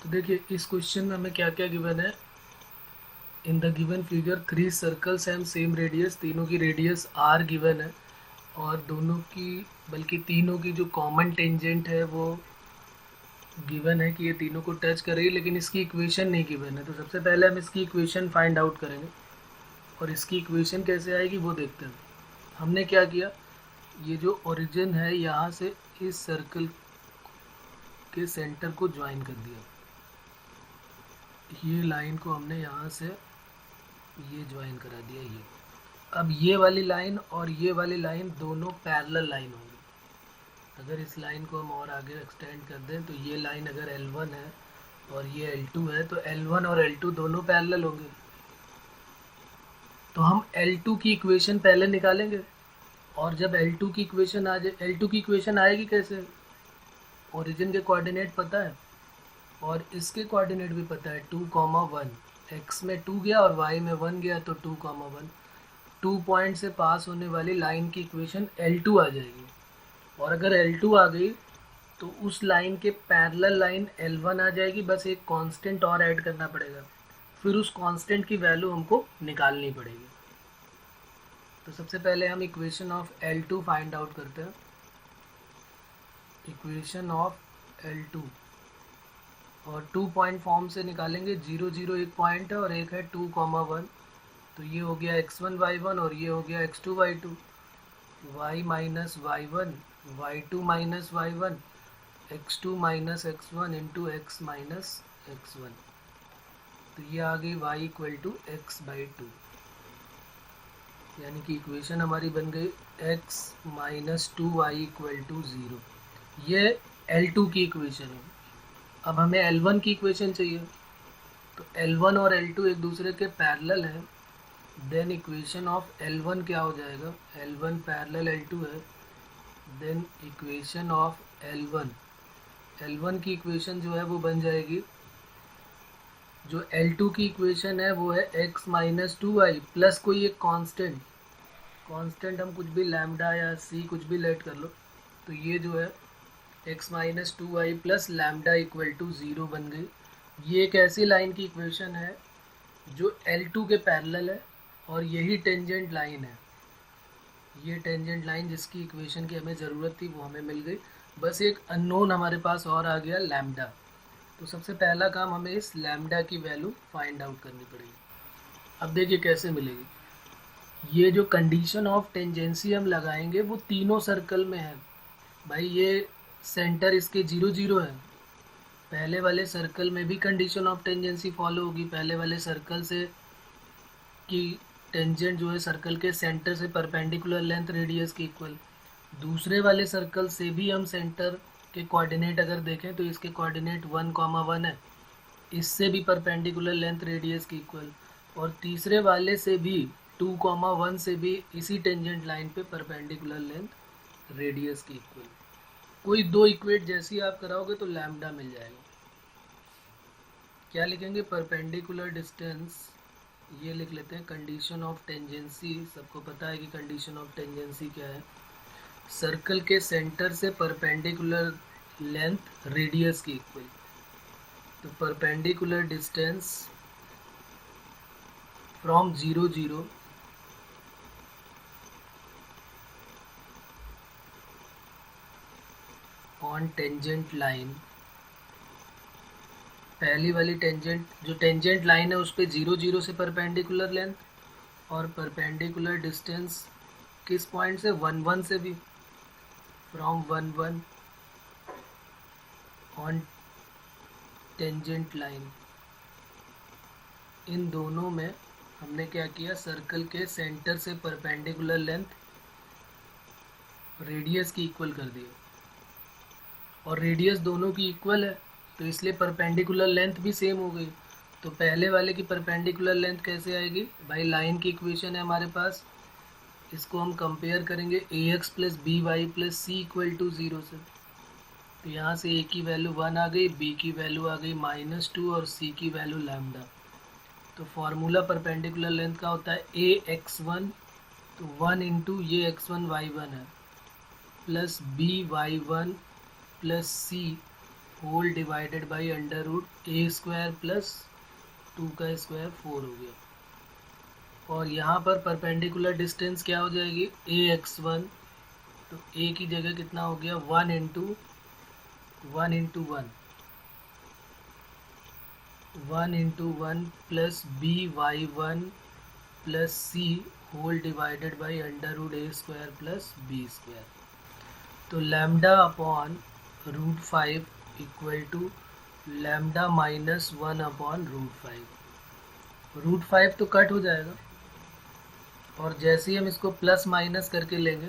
तो देखिए इस क्वेश्चन में हमें क्या क्या गिवन है। In the given figure 3 circles have same radius, तीनों की रेडियस r गिवन है और दोनों की बल्कि तीनों की जो कॉमन टेंजेंट है वो गिवन है कि ये तीनों को टच कर रही है, लेकिन इसकी इक्वेशन नहीं गिवन है। तो सबसे पहले हम इसकी इक्वेशन फाइंड आउट करेंगे और इसकी इक्वेशन कैसे आएगी वो देखते हैं। हमने क्या किया, ये जो ओरिजिन है यहाँ से इस सर्कल के सेंटर को ज्वाइन कर दिया। ये लाइन को हमने यहाँ से ये ज्वाइन करा दिया। ये अब ये वाली लाइन और ये वाली लाइन दोनों पैरेलल लाइन होंगी। अगर इस लाइन को हम और आगे एक्सटेंड कर दें तो ये लाइन अगर L1 है और ये L2 है तो L1 और L2 दोनों पैरेलल होंगे। तो हम L2 की इक्वेशन पहले निकालेंगे और जब L2 की इक्वेशन आ जाए, L2 की इक्वेशन आएगी कैसे, ओरिजिन के कोऑर्डिनेट पता है और इसके कोऑर्डिनेट भी पता है 2,1। x में 2 गया और y में 1 गया तो 2,1। 2 पॉइंट से पास होने वाली लाइन की इक्वेशन L2 आ जाएगी और अगर L2 आ गई तो उस लाइन के पैरेलल लाइन L1 आ जाएगी। बस एक कांस्टेंट और ऐड करना पड़ेगा, फिर उस कांस्टेंट की वैल्यू हमको निकालनी पड़ेगी। तो सबसे पहले हम equation of L2 find out करते हैं। इक्वेशन ऑफ L2 और 2 पॉइंट फॉर्म से निकालेंगे। 0 0 एक पॉइंट है और एक है 2,1। तो ये हो गया x1 y1 और ये हो गया x2 y2। y minus y1 y2 minus y1 x2 minus x1 into x minus x1। तो ये आ गई y इक्वल टू x/2, यानी कि इक्वेशन हमारी बन गई x minus 2y equal to 0। ये L2 की इक्वेशन है। अब हमें L1 की इक्वेशन चाहिए, तो L1 और L2 एक दूसरे के पैरेलल है। देन इक्वेशन ऑफ L1 क्या हो जाएगा, L1 पैरेलल L2 है। देन इक्वेशन ऑफ L1 की इक्वेशन जो है वो बन जाएगी, जो L2 की इक्वेशन है वो है x माइनस 2y प्लस कोई एक कांस्टेंट हम कुछ भी लैम्डा या c कुछ भी लेट कर लो। तो ये जो है x minus 2y plus lambda equal to 0 बन गई। ये एक ऐसी लाइन की इक्वेशन है जो L2 के पैरेलल है और यही टेंजेंट लाइन है। ये टेंजेंट लाइन जिसकी इक्वेशन की हमें ज़रूरत थी वो हमें मिल गई। बस एक अननोन हमारे पास और आ गया, लैम्डा। तो सबसे पहला काम हमें इस लैम्डा की वैल्यू फाइंड आउट करनी पड़ेगी। अब देखिए कैसे मिलेगी। ये जो कंडीशन ऑफ टेंजेंसी हम लगाएंगे वो तीनों सर्कल में है। भाई ये सेंटर इसके 0 0 है। पहले वाले सर्कल में भी कंडीशन ऑफ टेंजेंसी फॉलो होगी। पहले वाले सर्कल से कि टेंजेंट जो है सर्कल के सेंटर से परपेंडिकुलर लेंथ रेडियस के इक्वल। दूसरे वाले सर्कल से भी हम सेंटर के कोऑर्डिनेट अगर देखें तो इसके कोऑर्डिनेट 1,1 है, इससे भी परपेंडिकुलर लेंथ रेडियस के इक्वल। और तीसरे वाले से भी 2,1 से भी इसी टेंजेंट लाइन पे परपेंडिकुलर लेंथ रेडियस के इक्वल। कोई दो इक्वेट जैसी आप कराओगे तो लैम्डा मिल जाएगा। क्या लिखेंगे, परपेंडिकुलर डिस्टेंस, ये लिख लेते हैं कंडीशन ऑफ टेंजेंसी। सबको पता है कि कंडीशन ऑफ टेंजेंसी क्या है, सर्कल के सेंटर से परपेंडिकुलर लेंथ रेडियस की इक्वल। तो perpendicular distance from 0 0 on tangent line. पहली वाली टेंजेंट जो टेंजेंट लाइन है उस पर 0 0 से परपेंडिकुलर लेंथ और परपेंडिकुलर डिस्टेंस किस पॉइंट से, 1 1 से भी, फ्रॉम 1 1 ऑन टेंजेंट लाइन। इन दोनों में हमने क्या किया, सर्कल के सेंटर से परपेंडिकुलर लेंथ रेडियस की इक्वल कर दिया और रेडियस दोनों की इक्वल है तो इसलिए परपेंडिकुलर लेंथ भी सेम हो गई। तो पहले वाले की परपेंडिकुलर लेंथ कैसे आएगी भाई, लाइन की इक्वेशन है हमारे पास, इसको हम कंपेयर करेंगे ax plus B y plus c equal to 0 से। तो यहाँ से a की वैल्यू 1 आ गई, b की वैल्यू आ गई -2 और c की वैल्यू लैम्डा। तो फार्मूला परपेंडिकुलर लेंथ का होता है ax1, तो 1 इंटू ये x1 y1 है plus b y1 plus c whole divided by under root A square plus 2 का स्क्वायर 4 हो गया। और यहाँ पर परपेंडिकुलर डिस्टेंस क्या हो जाएगी, ax1, तो a की जगह कितना हो गया 1 into 1 into 1 1 into 1 plus by1 plus c whole divided by under root A square plus B square. तो lambda upon root 5 equal to lambda minus 1 upon root 5। Root 5 तो कट हो जाएगा, और जैसे ही हम इसको प्लस माइनस करके लेंगे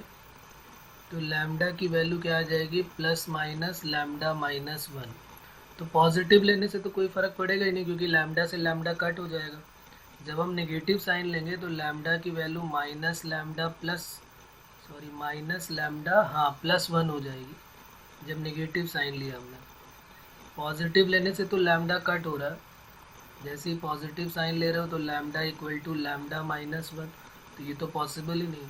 तो लैम्डा की वैल्यू क्या आ जाएगी, प्लस माइनस लैम्डा माइनस 1। तो पॉजिटिव लेने से तो कोई फ़र्क पड़ेगा ही नहीं, क्योंकि लैम्डा से लैम्डा कट हो जाएगा। जब हम नेगेटिव साइन लेंगे तो लैम्डा की वैल्यू माइनस लैम्डा प्लस 1 हो जाएगी, जब नेगेटिव साइन लिया हमने। पॉजिटिव लेने से तो लैम्डा कट हो रहा है, जैसे ही पॉजिटिव साइन ले रहे हो तो lambda equal to lambda minus 1, तो ये तो पॉसिबल ही नहीं।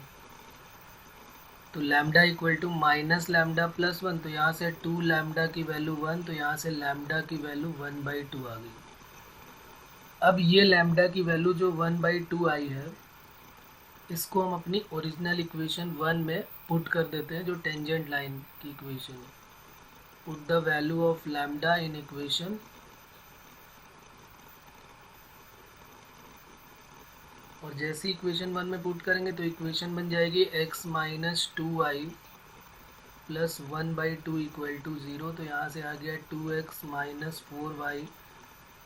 तो lambda equal to minus lambda plus 1, तो यहाँ से 2 लैम्डा की वैल्यू 1, तो यहाँ से लैम्डा की वैल्यू 1/2 आ गई। अब ये लैम्डा की वैल्यू जो 1/2 आई है, इसको हम अपनी ओरिजिनल इक्वेशन 1 में पुट कर देते हैं, जो टेंजेंट लाइन की इक्वेशन है। Put the value of lambda in equation, और जैसे इक्वेशन 1 में पुट करेंगे तो इक्वेशन बन जाएगी x minus 2y plus 1/2 equal to 0। तो यहाँ से आ गया 2x minus 4y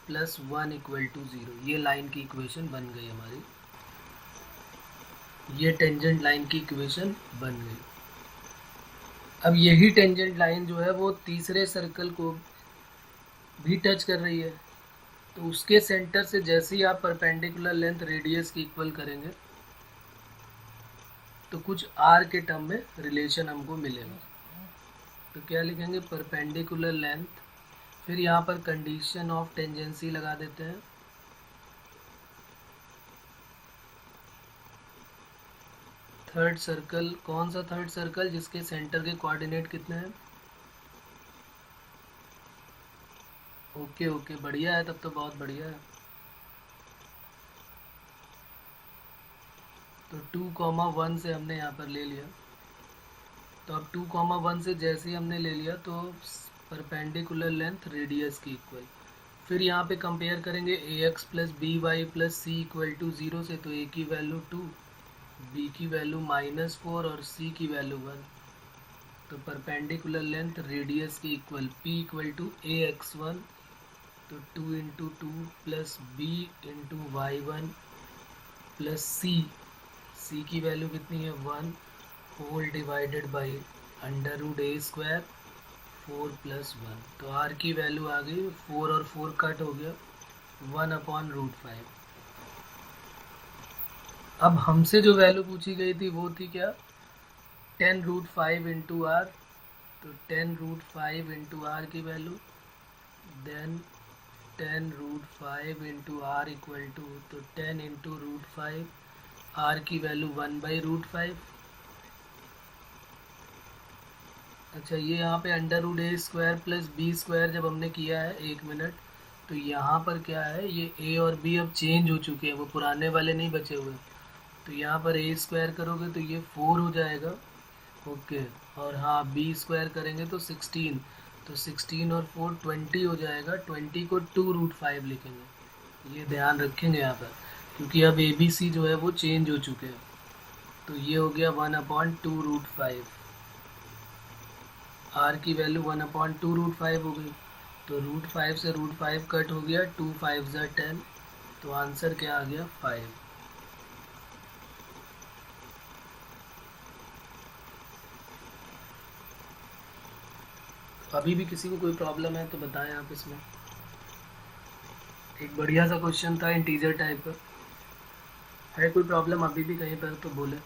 plus 1 equal to 0। ये लाइन की इक्वेशन बन गई हमारी, ये टेंजेंट लाइन की इक्वेशन बन गई। अब यही टेंजेंट लाइन जो है वो तीसरे सर्कल को भी टच कर रही है, तो उसके सेंटर से जैसे ही आप परपेंडिकुलर लेंथ रेडियस की इक्वल करेंगे तो कुछ r के टर्म में रिलेशन हमको मिलेगा। तो क्या लिखेंगे, परपेंडिकुलर लेंथ, फिर यहाँ पर कंडीशन ऑफ टेंजेंसी लगा देते हैं। थर्ड सर्कल, कौन सा थर्ड सर्कल, जिसके सेंटर के कोऑर्डिनेट कितने हैं, ओके ओके, बढ़िया है, तब तो बहुत बढ़िया है। तो 2,1 से हमने यहाँ पर ले लिया। तो अब 2,1 से जैसे ही हमने ले लिया तो परपेंडिकुलर लेंथ रेडियस की इक्वल, फिर यहाँ पे कंपेयर करेंगे ax plus B y plus c equal to 0 से, तो a की वैल्यू 2, b की वैल्यू -4 और c की वैल्यू 1। तो परपेंडिकुलर लेंथ रेडियस की equal p equal to ax1, तो 2 into 2 plus b into y1 plus c की वैल्यू कितनी है 1 whole divided by under root A square 4 plus 1। तो r की वैल्यू आ गई 4 और 4 कट हो गया 1/√5। अब हमसे जो वैल्यू पूछी गई थी वो थी क्या, 10√5 इंटू आर। तो 10√5 इंटू आर की value, then 10√5 into r equal to, तो 10 इंटू √5, आर की वैल्यू 1/√5। अच्छा, ये यहाँ पे अंडर रूट ए स्क्वायर प्लस बी स्क्वायर जब हमने किया है 1 मिनट, तो यहाँ पर क्या है, ये ए और बी अब चेंज हो चुके हैं, वो पुराने वाले नहीं बचे हुए। तो यहाँ पर ए स्क्वायर करोगे तो ये 4 हो जाएगा, ओके। और हाँ, बी स्क्वायर करेंगे तो 16, तो 16 और 4 20 हो जाएगा। 20 को 2√5 लिखेंगे, ये ध्यान रखेंगे यहाँ पर, क्योंकि अब ए बी सी जो है वो चेंज हो चुके हैं। तो ये हो गया 1/2√5। आर की वैल्यू 1/2√5 हो गई। तो √5 से √5 कट हो गया, 2 5 ज़ा 10, तो आंसर क्या आ गया 5। अभी भी किसी को कोई प्रॉब्लम है तो बताएं आप इसमें। एक बढ़िया सा क्वेश्चन था इंटीजर टाइप का, है कोई प्रॉब्लम अभी भी कहीं पर तो बोले।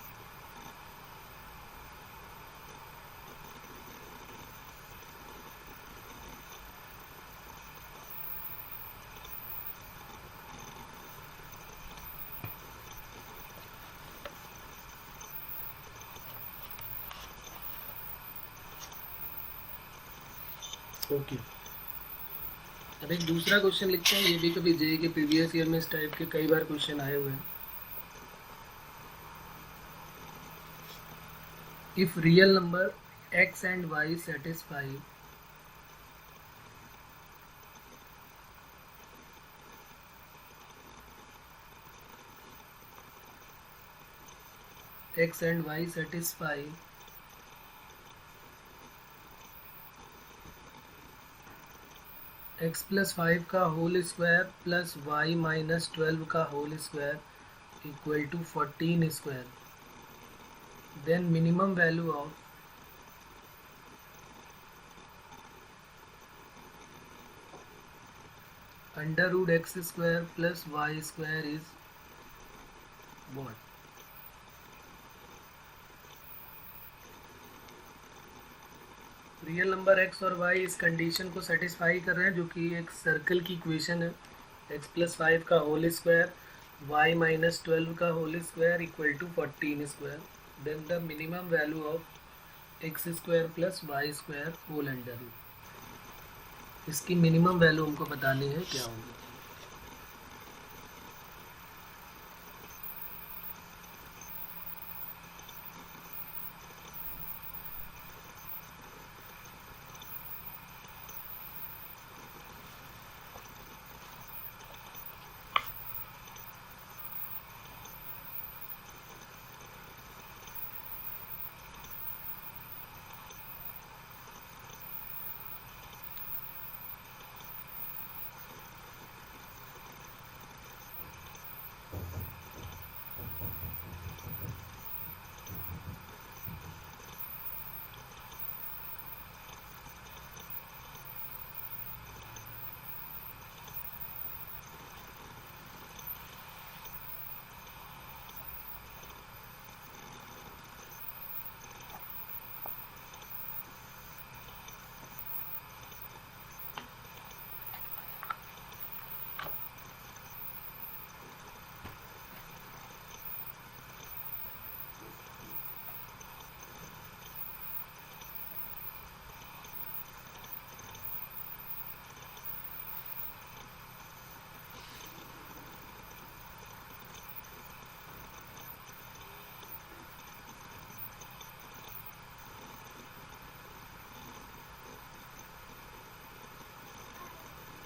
ओके, अब एक दूसरा क्वेश्चन लिखते हैं, ये भी कभी जेईई के प्रीवियस ईयर में इस टाइप के कई बार क्वेश्चन आए हुए हैं। If real number x and y satisfy x and y satisfy x plus 5 का whole square plus y minus 12 का whole square equal to 14 square, then minimum value of under root x square plus Y square is what? Real number x और y इस condition को satisfy कर रहे हैं, जो कि एक सर्कल की इक्वेशन है। x प्लस 5 का होल स्क्वायर y माइनस 12 का whole square equal to 14 square, then the minimum value of x square plus Y square whole under root. इसकी मिनिमम वैल्यू हमको बतानी है क्या होगी।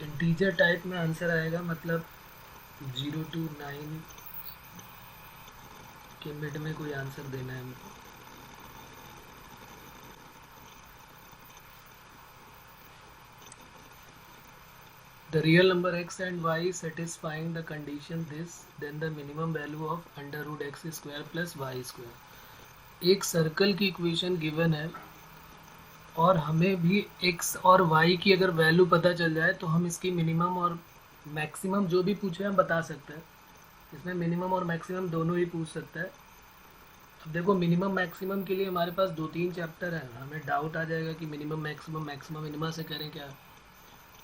इंटीजर टाइप में आंसर आएगा, मतलब 0 to 9 के मिड में कोई आंसर देना है हमको। The real number x and y satisfying the condition this, then the minimum value of under root x square plus y square। एक सर्कल की इक्वेशन गिवन है और हमें भी x और y की अगर वैल्यू पता चल जाए तो हम इसकी मिनिमम और मैक्सिमम जो भी पूछे हम बता सकते हैं। इसमें मिनिमम और मैक्सिमम दोनों ही पूछ सकता है। अब देखो मिनिमम मैक्सिमम के लिए हमारे पास 2-3 चैप्टर हैं, हमें डाउट आ जाएगा कि मिनिमम मैक्सिमम मैक्सिमम मिनिमा से करें क्या।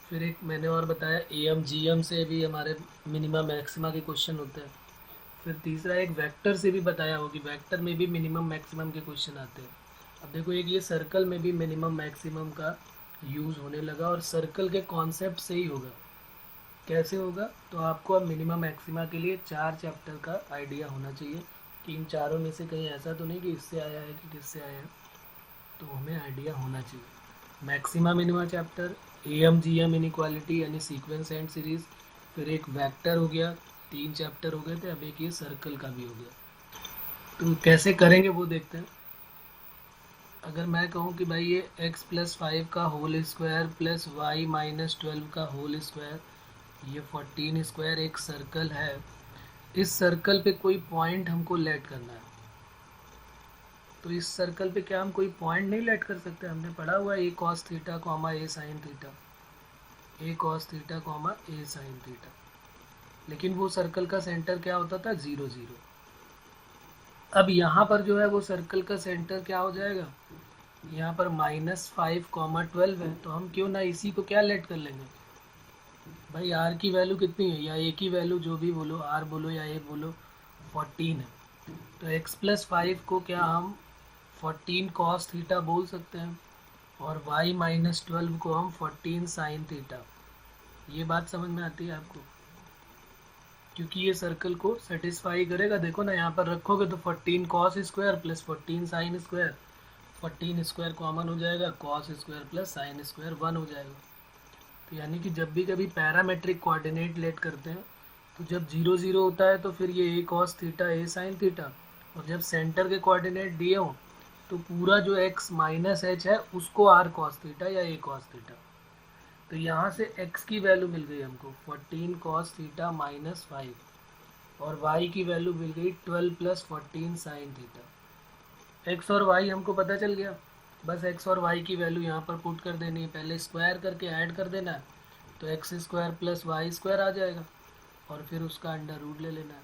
फिर एक मैंने और बताया एम जीएम से भी हमारे मिनिमा मैक्सिमा के क्वेश्चन होते हैं। फिर तीसरा एक वेक्टर से भी बताया हो कि वेक्टर में भी मिनिमम मैक्सिमम के क्वेश्चन आते हैं। अब देखो एक ये सर्कल में भी मिनिमम मैक्सिमम का यूज़ होने लगा और सर्कल के कॉन्सेप्ट से ही होगा। कैसे होगा? तो आपको अब मिनिमम मैक्सिमा के लिए 4 चैप्टर का आइडिया होना चाहिए कि इन चारों में से कहीं ऐसा तो नहीं कि इससे आया है कि किससे आया है, तो हमें आइडिया होना चाहिए। Maxima minima chapter, M G M inequality यानी सीक्वेंस एंड सीरीज, फिर एक वेक्टर हो गया, 3 चैप्टर हो गए थे। अब एक ये सर्कल का भी हो गया। तो कैसे करेंगे वो देखते हैं। अगर मैं कहूँ कि भाई ये x प्लस 5 का whole square plus y minus 12 का होल स्क्वायर, ये 14 स्क्वायर एक सर्कल है। इस सर्कल पे कोई पॉइंट हमको लेट करना है। तो इस सर्कल पे क्या हम कोई पॉइंट नहीं लेट कर सकते? हमने पढ़ा हुआ है a cos theta comma a sin theta, a cos theta comma a sin theta. लेकिन वो सर्कल का सेंटर क्या होता था? 0 0। अब यहाँ पर जो है वो सर्कल का सेंटर क्या हो जाएगा? यहाँ पर -5, 12 है, तो हम क्यों ना इसी को क्या लेट कर लेंगे भाई। r की वैल्यू कितनी है, या a की वैल्यू जो भी बोलो, r बोलो या a बोलो, 14 है। तो x प्लस 5 को क्या हम 14 cos थीटा बोल सकते हैं और y माइनस 12 को हम 14 sin थीटा। ये बात समझ में आती है आपको? क्योंकि ये सर्कल को सेटिस्फाई करेगा। देखो ना, यहाँ पर रखोगे तो 14 cos square plus 14 sine square, 14 square common हो जाएगा, cos square plus sine square 1 हो जाएगा। तो यानी कि जब भी कभी पैरामेट्रिक कोऑर्डिनेट लेट करते हैं तो जब 0 0 होता है तो फिर ये ए कॉस थीटा ए साइन थीटा, और जब सेंटर के कोऑर्डिनेट दिए हों तो पूरा जो x माइनस एच है उसको आर कॉस थीटा या ए कॉस थीटा। तो यहाँ से x की वैल्यू मिल गई हमको 14 कॉस थीटा माइनस 5, और y की वैल्यू मिल गई 12 प्लस 14 साइन थीटा। x और y हमको पता चल गया, बस x और y की वैल्यू यहाँ पर पुट कर देनी है, पहले स्क्वायर करके ऐड कर देना है, तो X square plus Y square आ जाएगा, और फिर उसका अंडर रूट ले लेना है।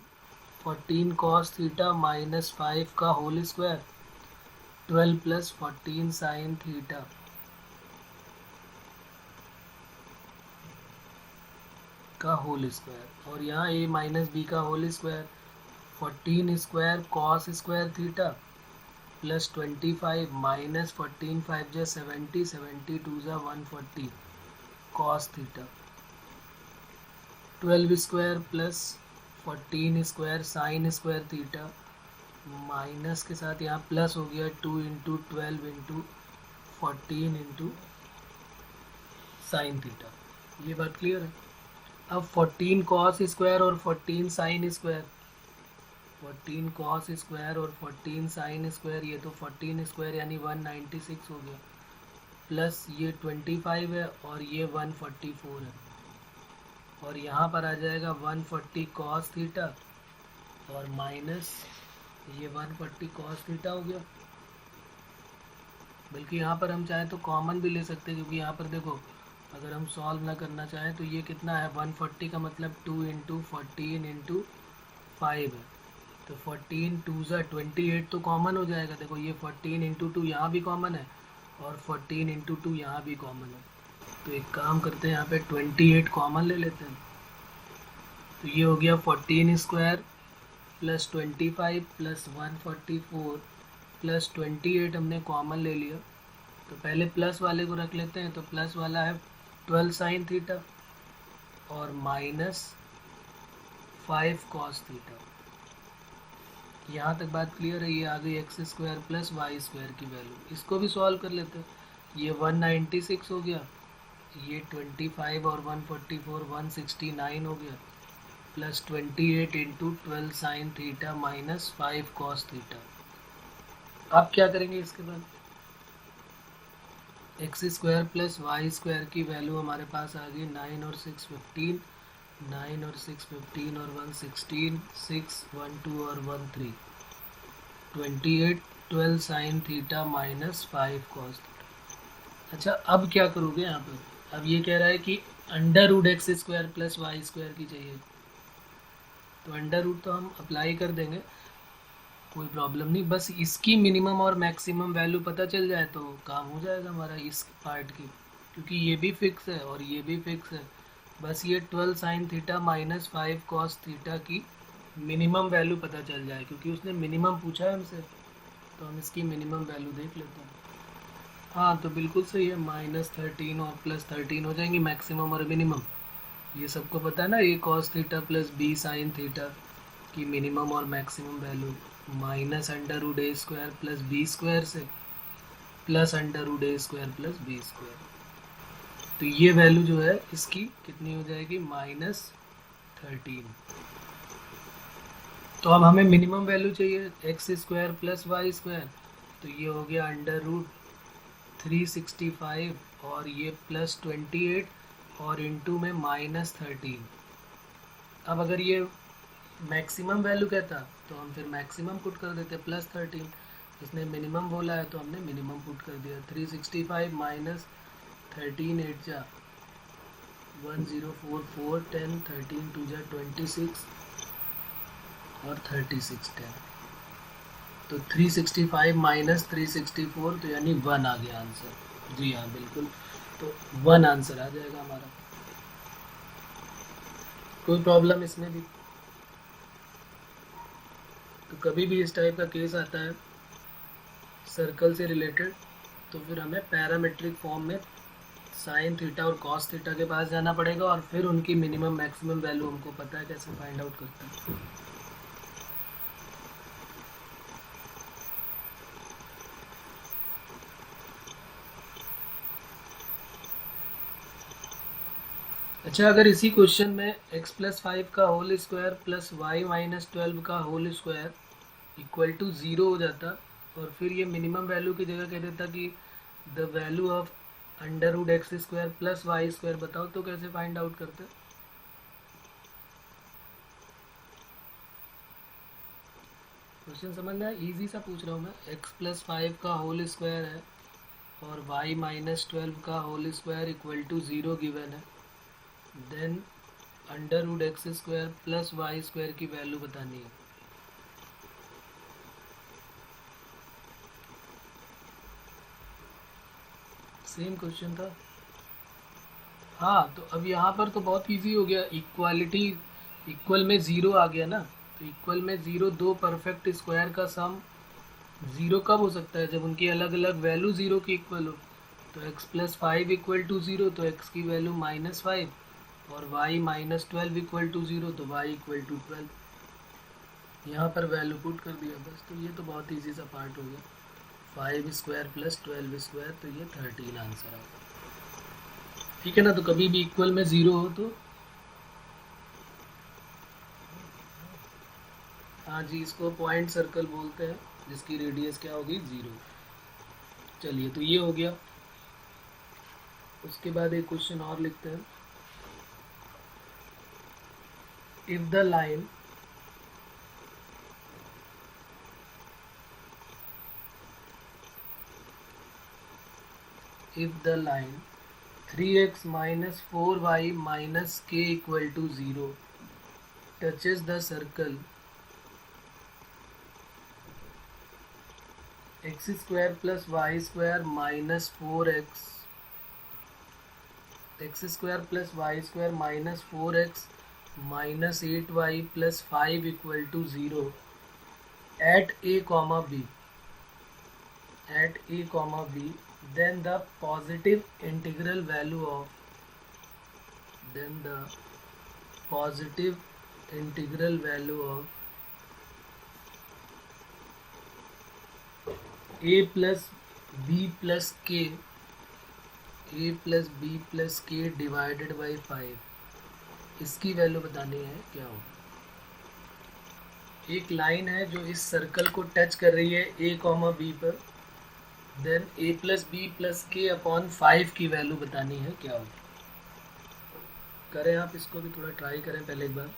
14 कॉस थीटा माइनस 5 का whole square, 12 plus 14 sine theta का होल स्क्वायर, और यहाँ a माइनस बी का whole square, 14 square cos square theta plus 25 minus 14 5 जा 70, 72 जा 140 cos theta, 12 square plus 14 square sine square theta, minus के साथ यहाँ प्लस हो गया 2 into 12 into 14 into sine theta. ये बात क्लियर है? अब 14 कॉस स्क्वायर और 14 साइन स्क्वायर, 14 कॉस स्क्वायर और 14 साइन स्क्वायर, ये तो 14 स्क्वायर यानी 196 हो गया, प्लस ये 25 है और ये 144 है, और यहाँ पर आ जाएगा 140 कॉस थीटा और माइनस ये 140 कॉस थीटा हो गया। बल्कि यहाँ पर हम चाहें तो कॉमन भी ले सकते हैं, क्योंकि यहाँ पर देखो अगर हम सॉल्व ना करना चाहें तो ये कितना है 140 का मतलब 2 इंटू 14 इंटू 5 है, तो 14 2 ज़ा 28 तो कॉमन हो जाएगा। देखो ये 14 इंटू 2 यहाँ भी कॉमन है और 14 इंटू 2 यहाँ भी कॉमन है, तो एक काम करते हैं यहाँ पे 28 कॉमन ले लेते हैं। तो ये हो गया 14 स्क्वायर प्लस 25 प्लस 144 प्लस 28 हमने कॉमन ले लिया, तो पहले प्लस वाले को रख लेते हैं। तो प्लस वाला है 12 साइन थीटा और माइनस 5 कॉस थीटा। यहाँ तक बात क्लियर है? ये आ गई x square plus Y square की वैल्यू। इसको भी सॉल्व कर लेते हैं। ये 196 हो गया, ये 25 और 144 169 हो गया, plus 28 into 12 sine theta minus 5 cos theta. अब क्या करेंगे इसके बाद? X square plus Y square की वैल्यू हमारे पास आ गई 9 और 6 15, 9 और 6 15 और 1 16, 6 1 2 और 1 3, 28 12 sine theta minus 5 cos theta. अच्छा, अब क्या करोगे यहाँ पर? अब ये कह रहा है कि under root x square plus Y square की चाहिए, तो अंडर रूट तो हम अप्लाई कर देंगे, कोई प्रॉब्लम नहीं। बस इसकी मिनिमम और मैक्सिमम वैल्यू पता चल जाए तो काम हो जाएगा हमारा इस पार्ट की, क्योंकि ये भी फिक्स है और ये भी फिक्स है। बस ये 12 sine theta minus 5 cos theta की मिनिमम वैल्यू पता चल जाए, क्योंकि उसने मिनिमम पूछा है हमसे, तो हम इसकी मिनिमम वैल्यू देख लेते हैं। हाँ, तो बिल्कुल सही है, -13 और +13 हो जाएंगी मैक्सिमम और मिनिमम। ये सबको पता है ना, A cos theta plus B sine theta की मिनिमम और maximum value minus under root ए स्क्वायर प्लस बी स्क्वायर से प्लस अंडर रूट ए स्क्वायर प्लस बी स्क्वायर। तो ये वैल्यू जो है इसकी कितनी हो जाएगी? -13। तो अब हमें मिनिमम वैल्यू चाहिए x square plus Y square, तो ये हो गया अंडर रूट 365 और ये प्लस 28 और इंटू में -13। अब अगर ये मैक्सिमम वैल्यू कहता तो हम फिर मैक्सिमम पुट कर देते +13, इसने मिनिमम बोला है तो हमने मिनिमम पुट कर दिया। 365 माइनस 13 8 जा 1044 10 13 2 जा 26 और 36 10, तो 365 माइनस 364, तो यानी 1 आ गया आंसर। जी हाँ बिल्कुल, तो 1 आंसर आ जाएगा हमारा। कोई प्रॉब्लम इसमें भी? तो कभी भी इस टाइप का केस आता है सर्कल से रिलेटेड तो फिर हमें पैरामेट्रिक फॉर्म में साइन थीटा और कॉस थीटा के पास जाना पड़ेगा और फिर उनकी मिनिमम मैक्सिमम वैल्यू हमको पता है कैसे फाइंड आउट करते हैं। अच्छा, अगर इसी क्वेश्चन में x+5 का होल स्क्वायर प्लस y-12 का होल स्क्वायर इक्वल टू 0 हो जाता और फिर ये मिनिमम वैल्यू की जगह कह देता कि the value of √x² plus y², बताओ तो कैसे फाइंड आउट करते? क्वेश्चन समझ में आया? इजी सा पूछ रहा हूँ मैं। x+5 का होल स्क्वायर है और y-12 का whole square equal to 0 given है, देन √x² प्लस y² की वैल्यू बतानी है। सेम क्वेश्चन था। हाँ, तो अब यहाँ पर तो बहुत इजी हो गया। इक्वालिटी, इक्वल में 0 आ गया ना, तो इक्वल में 0 दो परफेक्ट स्क्वायर का सम 0 कब हो सकता है? जब उनकी अलग अलग वैल्यू 0 की इक्वल हो। तो x+5 इक्वल टू 0, तो x की वैल्यू -5 और y-12 इक्वल टू 0, तो y इक्वल टू 12। यहाँ पर वैल्यू पुट कर दिया बस। तो ये तो बहुत इजी सा पार्ट हो गया। 5² प्लस 12², तो ये 13 आंसर आएगा। ठीक है ना? तो कभी भी इक्वल में 0 हो तो, हाँ जी, इसको पॉइंट सर्कल बोलते हैं, जिसकी रेडियस क्या होगी? 0। चलिए, तो ये हो गया। उसके बाद एक क्वेश्चन और लिखते हैं। If the line if the line 3x minus 4y minus k equal to 0 touches the circle x square plus y square minus 4x, x square plus y square minus 4x minus 8y plus 5 equal to 0 at a comma b, at a comma b, then the positive integral value of, then the positive integral value of a plus b plus k, a plus b plus k divided by 5, इसकी value बतानी है क्या हो। एक line है जो इस circle को टच कर रही है a कॉमा b पर, then a plus b plus k upon 5 की वैल्यू बतानी है क्या हो। करें आप इसको भी थोड़ा ट्राई करें पहले एक बार।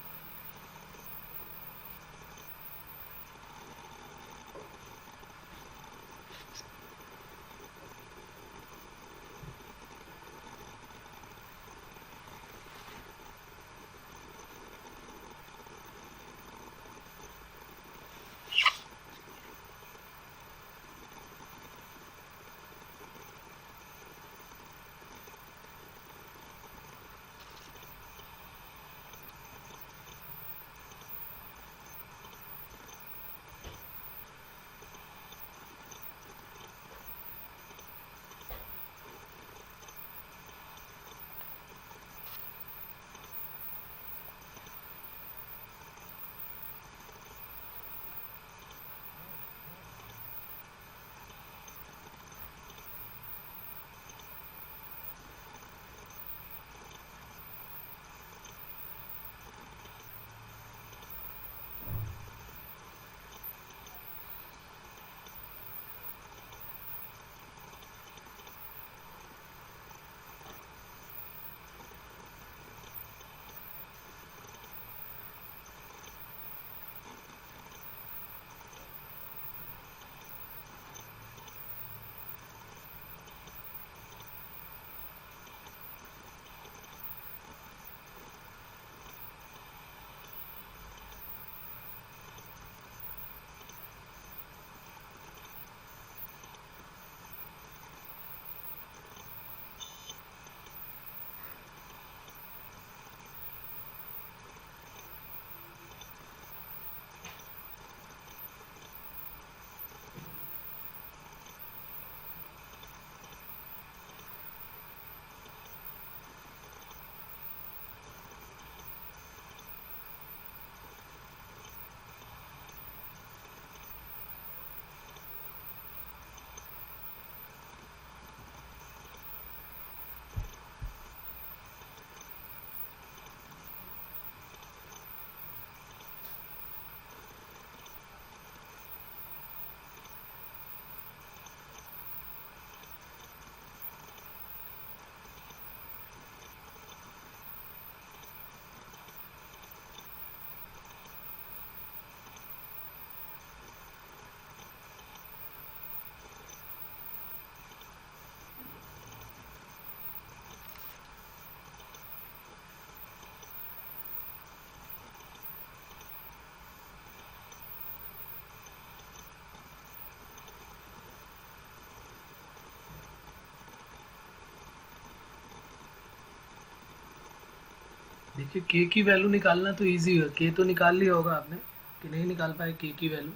देखिए के की वैल्यू निकालना तो इजी है, के तो निकाल लिया होगा आपने कि नहीं निकाल पाए के की वैल्यू।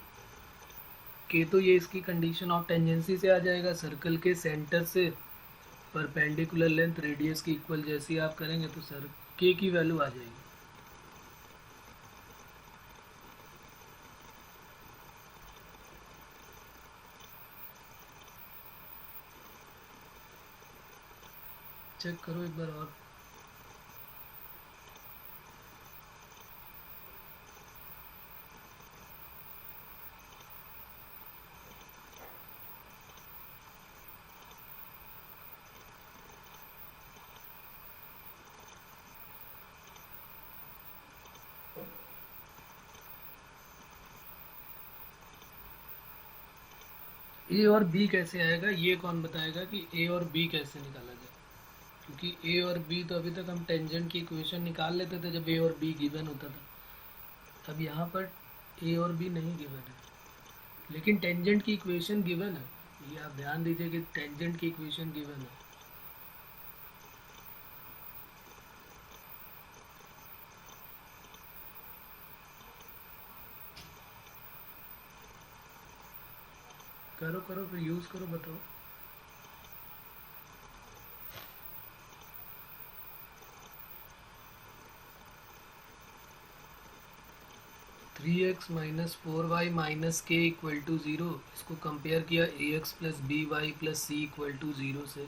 के तो ये इसकी कंडीशन ऑफ टेंजेंसी से आ जाएगा, सर्कल के सेंटर से परपेंडिकुलर लेंथ रेडियस की इक्वल जैसी आप करेंगे तो सर के की वैल्यू आ जाएगी। चेक करो एक बार और। ए और बी कैसे आएगा ये कौन बताएगा कि ए और बी कैसे निकाला जाए, क्योंकि ए और बी तो अभी तक हम टेंजेंट की इक्वेशन निकाल लेते थे जब ए और बी गिवन होता था। अब यहाँ पर ए और बी नहीं गिवन है, लेकिन टेंजेंट की इक्वेशन गिवन है। ये आप ध्यान दीजिए कि टेंजेंट की इक्वेशन गिवन है। करो करो फिर यूज करो, बताओ। 3x minus 4y minus k equal to zero, इसको कंपेयर किया ax plus B y plus c equal to zero से,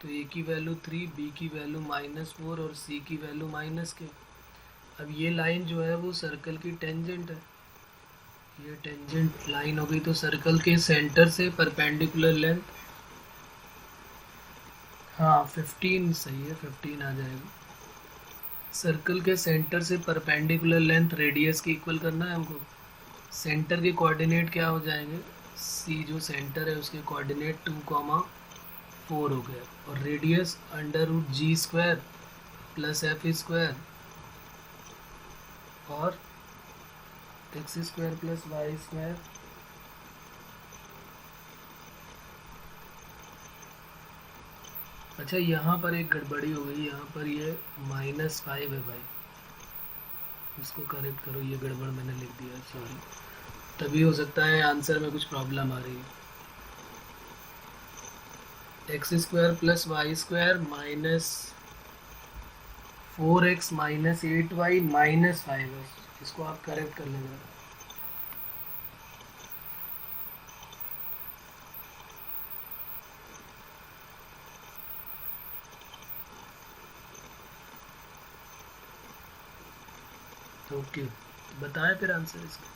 तो a की वैल्यू 3, b की वैल्यू -4 और c की वैल्यू -k। अब ये लाइन जो है वो सर्कल की टेंजेंट है, ये टेंजेंट लाइन हो गई। तो सर्कल के सेंटर से परपेंडिकुलर लेंथ, हाँ 15 सही है, 15 आ जाएगा। सर्कल के सेंटर से परपेंडिकुलर लेंथ रेडियस की इक्वल करना है हमको। सेंटर के कोऑर्डिनेट क्या हो जाएंगे, सी जो सेंटर है उसके कोऑर्डिनेट 2,4 हो गया, और रेडियस √g² प्लस f² और x² प्लस y²। अच्छा यहाँ पर एक गड़बड़ी हो गई, यहाँ पर ये -5 है भाई, इसको करेक्ट करो, ये गड़बड़ मैंने लिख दिया, सॉरी। तभी हो सकता है आंसर में कुछ प्रॉब्लम आ रही है। x² plus y² minus 4x minus 8y minus 5, इसको आप करेक्ट कर लेना। ओके, बताएं फिर आंसर इसका।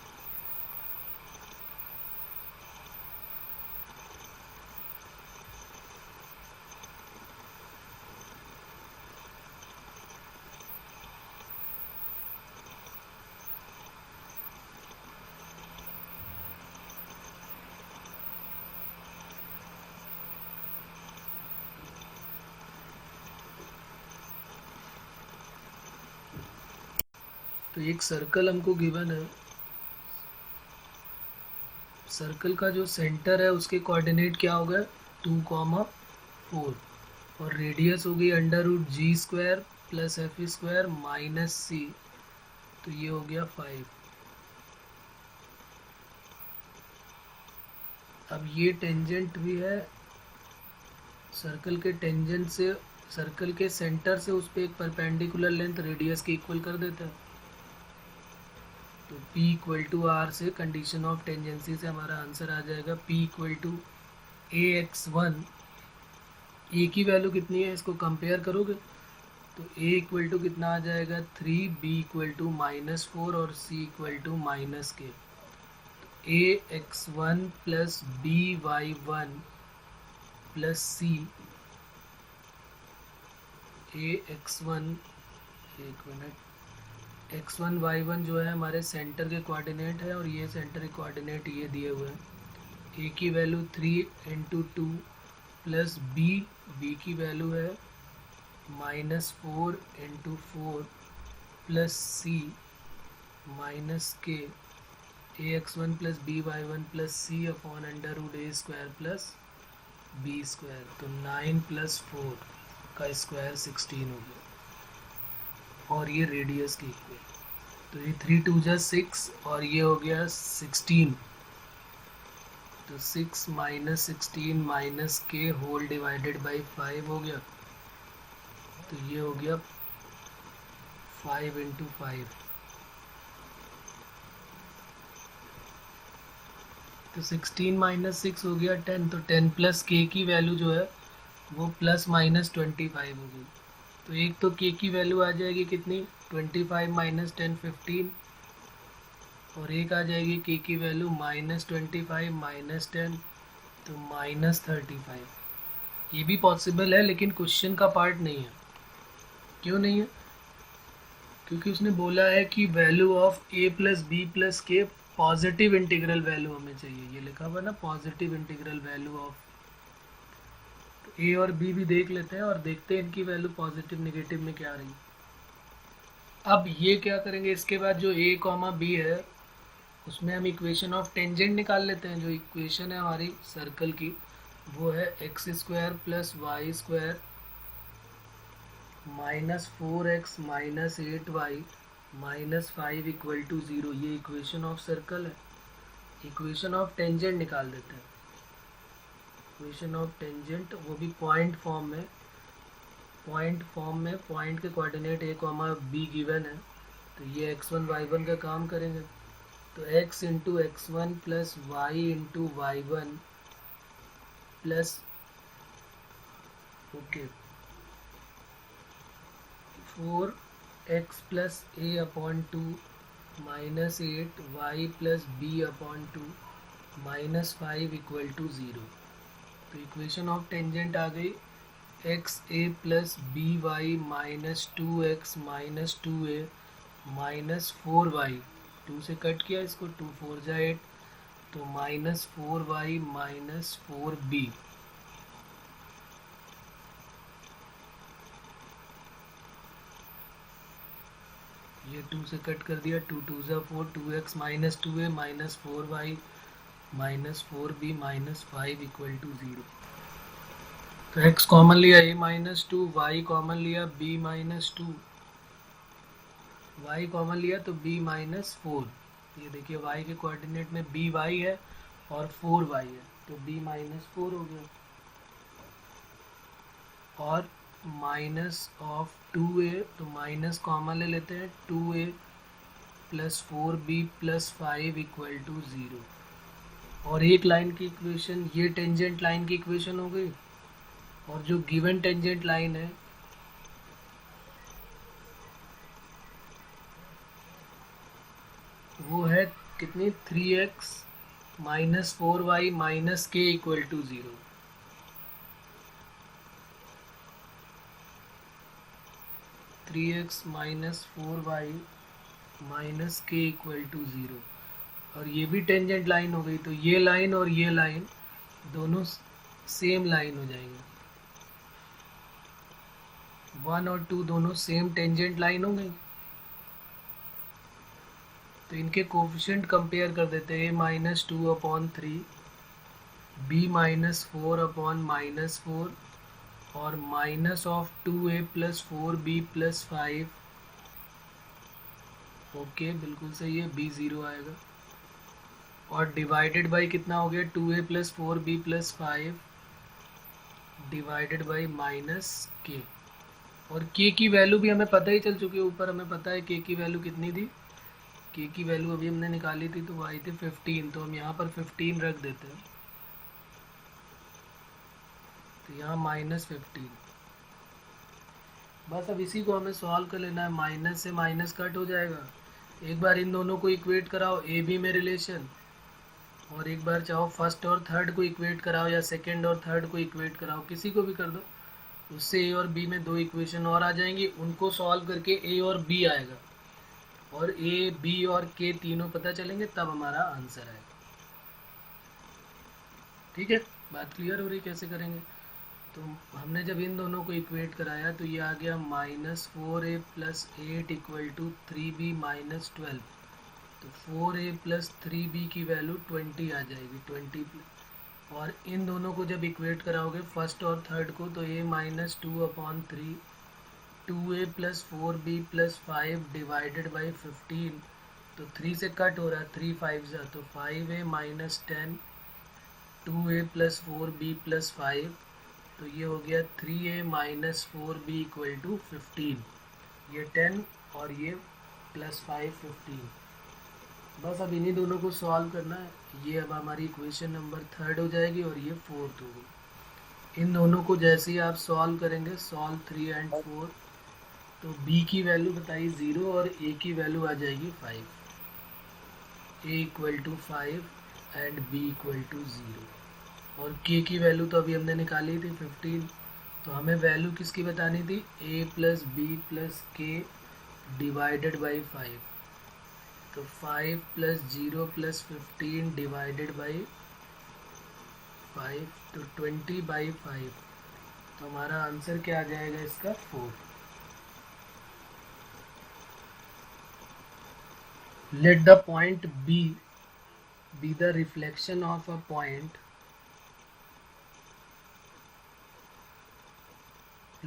तो एक सर्कल हमको गिवन है, सर्कल का जो सेंटर है उसके कोऑर्डिनेट क्या हो गया 2,4, और रेडियस हो गई √g² plus f² minus c, तो ये हो गया 5। अब ये टेंजेंट भी है, सर्कल के टेंजेंट से सर्कल के सेंटर से उस पर एक परपेंडिकुलर लेंथ रेडियस की इक्वल कर देता है। तो P इक्वल टू R से कंडीशन ऑफ टेंजेंसी से हमारा आंसर आ जाएगा P equal to AX1। A की वैल्यू कितनी है इसको कंपेयर करोगे तो A इक्वल टू कितना आ जाएगा 3, B इक्वल टू -4 और C equal to -k। AX1 plus BY1 plus C, AX1, एक मिनट, x1 y1 जो है हमारे सेंटर के कोऑर्डिनेट है, और ये सेंटर के कोऑर्डिनेट ये दिए हुए हैं। a की वैल्यू 3 × 2 प्लस b की वैल्यू है -4 × 4 plus c -k, ax1 plus by1 plus c upon √a² plus b², तो 9 + 4 का स्क्वायर 16 हो गया। और ये रेडियस की इक्वेशन। तो ये 3 2 जा 6 और ये हो गया 16। तो 6 माइनस 16 माइनस के होल डिवाइडेड बाई 5 हो गया। तो ये हो गया 5 इंटू 5। तो 16 माइनस 6 हो गया 10। तो 10 प्लस के की वैल्यू जो है वो प्लस माइनस 25 होगी। तो एक तो के की वैल्यू आ जाएगी कितनी, 25 माइनस 10 15। और एक आ जाएगी के की वैल्यू माइनस 25 माइनस 10, तो माइनस 35। ये भी पॉसिबल है लेकिन क्वेश्चन का पार्ट नहीं है। क्यों नहीं है? क्योंकि उसने बोला है कि value of a plus b plus k positive integral value हमें चाहिए। ये लिखा हुआ ना, पॉजिटिव इंटीग्रल वैल्यू ऑफ। तो ए और बी भी देख लेते हैं और देखते हैं इनकी वैल्यू पॉजिटिव नेगेटिव में क्या आ रही है। अब ये क्या करेंगे, इसके बाद जो ए कॉमा बी है उसमें हम इक्वेशन ऑफ टेंजेंट निकाल लेते हैं। जो इक्वेशन है हमारी सर्कल की वो है x square plus Y square minus 4x minus 8y minus 5 equal to 0। ये इक्वेशन ऑफ सर्कल है। इक्वेशन ऑफ टेंजेंट निकाल देते हैं। इक्वेशन ऑफ टेंजेंट वो भी पॉइंट फॉर्म में। पॉइंट के coordinate a comma b given है। तो ये x1 y1 का काम करेंगे। तो x into x1 plus Y into y1 plus 4x plus a upon 2 minus 8y plus b upon 2 minus 5 equal to 0। तो इक्वेशन ऑफ टेंजेंट आ गई X A plus B Y minus 2x minus 2a minus 4y। 2 से cut किया इसको, 2 4 जा 8, तो minus 4y minus 4b। ये 2 से कट कर दिया, 2 2 जा 4, 2x minus 2a minus 4y minus 4b minus 5 equal to 0। तो x कॉमन लिया a माइनस 2, y कॉमन लिया b माइनस 2, y कॉमन लिया तो b माइनस 4। ये देखिए y के कोऑर्डिनेट में b y है और 4 y है, तो b माइनस 4 हो गया। और माइनस ऑफ 2a, तो माइनस कॉमन ले लेते हैं, 2a plus 4b plus 5 equal to 0। और एक लाइन की इक्वेशन, ये टेंजेंट लाइन की इक्वेशन हो गई। और जो गिवन टेंजेंट लाइन है वो है कितनी, 3x minus 4y minus k equal to 0। Three x minus 4y minus k equal to 0। और ये भी टेंजेंट लाइन हो गई। तो ये लाइन और ये लाइन दोनों सेम लाइन हो जाएंगे। 1 और 2 दोनों सेम टेंजेंट लाइन हो गई। तो इनके कोफिशिएंट कंपेयर कर देते हैं, a minus 2 upon 3, b minus 4 upon minus 4 और minus of 2a plus 4b plus 5। Okay, बिल्कुल सही है, b 0 आएगा। और डिवाइडेड बाई कितना हो गया, 2a plus 4b plus 5 divided by minus के। और के की वैल्यू भी हमें पता ही चल चुकी है, ऊपर हमें पता है के की वैल्यू कितनी थी। के की वैल्यू अभी हमने निकाली थी तो वो आई थी 15। तो हम यहाँ पर 15 रख देते हैं, तो यहाँ माइनस 15। बस अब इसी को हमें सॉल्व कर लेना है। माइनस से माइनस कट हो जाएगा। एक बार इन दोनों को इक्वेट कराओ, ए बी में रिलेशन, और एक बार चाहो फर्स्ट और थर्ड को इक्वेट कराओ या सेकंड और थर्ड को इक्वेट कराओ, किसी को भी कर दो। उससे ए और बी में 2 इक्वेशन और आ जाएंगी। उनको सॉल्व करके ए और बी आएगा और ए बी और के तीनों पता चलेंगे, तब हमारा आंसर आएगा। ठीक है, बात क्लियर हो रही कैसे करेंगे। तो हमने जब इन दोनों को इक्वेट कराया तो ये आ गया minus 4a plus 8 equal to 3b minus 12। तो 4a प्लस 3b की वैल्यू 20 आ जाएगी, 20। और इन दोनों को जब इक्वेट कराओगे फर्स्ट और थर्ड को, तो a minus 2 upon 3 2a plus 4b plus 5 divided by 15, तो 3 से कट हो रहा है, 3 5 जा, तो 5a minus 10, 2a plus 4b plus 5, तो ये हो गया 3a minus 4b equal to 15, ये 10 और ये प्लस 5 15। बस अब इन्हीं दोनों को सॉल्व करना है। ये अब हमारी इक्वेशन नंबर 3 हो जाएगी और ये 4 होगी। इन दोनों को जैसे ही आप सॉल्व करेंगे, सॉल्व 3 एंड 4, तो b की वैल्यू बताइए 0 और a की वैल्यू आ जाएगी 5, a equal to 5 and b equal to 0, और k की वैल्यू तो अभी हमने निकाली थी 15, तो हमें वैल्यू किसकी बतानी थी, a plus b plus k divided by 5, तो 5 प्लस 0 प्लस 15 डिवाइडेड बाई 5, तो 20 बाई 5, तो हमारा आंसर क्या आ जाएगा इसका 4। Let the point B be the reflection of a point.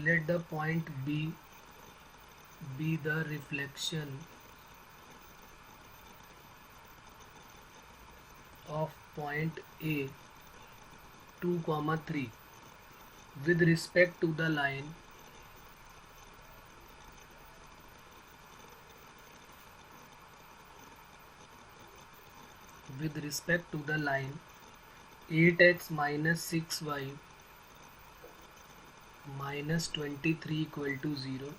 Let the point B be the reflection of point A 2, 3 with respect to the line with respect to the line 8x minus 6y minus 23 equal to 0.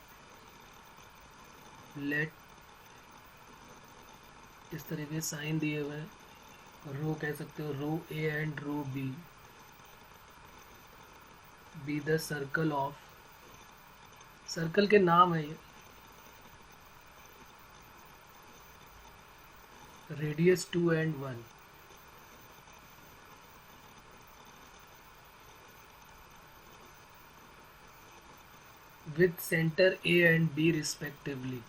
Let, इस तरीके के sign दिए हुए हैं, रो कह सकते हो, rho A and rho B be the circle of, circle के नाम है ये, radius 2 and 1, with center A and B respectively.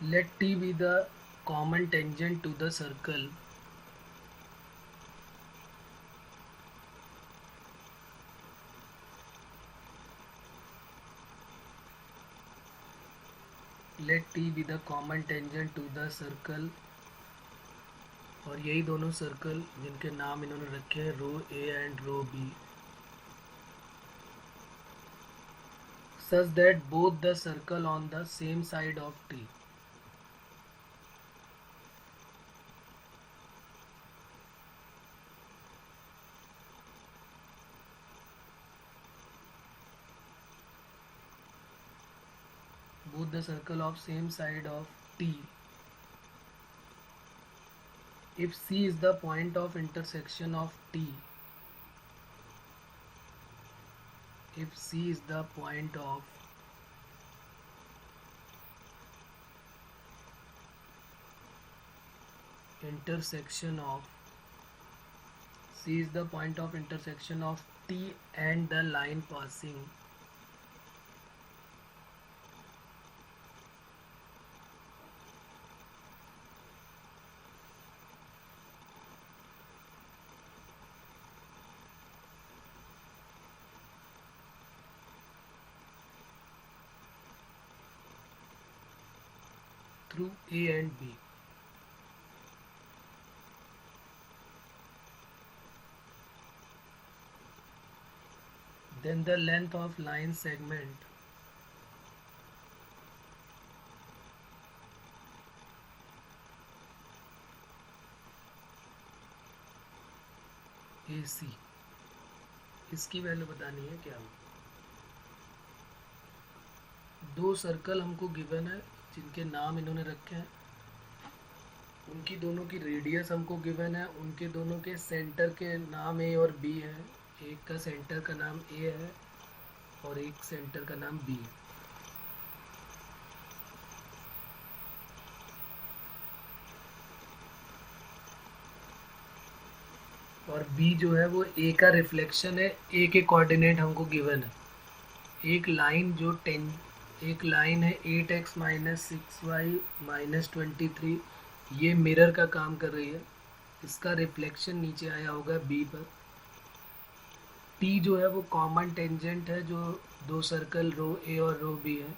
Let T be the common tangent to the circle let T be the common tangent to the circle, और यही दोनों circle जिनके नाम इन्होंने रखे हैं rho A and rho B, such that both the circle on the same side of T. Both the circle of same side of T. If C is the point of intersection of T, if C is the point of intersection of C is the point of intersection of T and the line passing through A and B. Then the length of line segment AC, इसकी value बतानी है क्या, दो circle हमको given है जिनके नाम इन्होंने रखे हैं, उनकी दोनों की रेडियस हमको गिवन है, उनके दोनों के सेंटर के नाम ए और बी है, एक का सेंटर का नाम ए है और एक सेंटर का नाम बी है। और बी जो है वो ए का रिफ्लेक्शन है, ए के कोऑर्डिनेट हमको गिवन है, एक लाइन जो एक लाइन है 8x माइनस 6y माइनस 23, ये मिरर का काम कर रही है, इसका रिफ्लेक्शन नीचे आया होगा बी पर। टी जो है वो कॉमन टेंजेंट है जो दो सर्कल रो ए और रो बी है,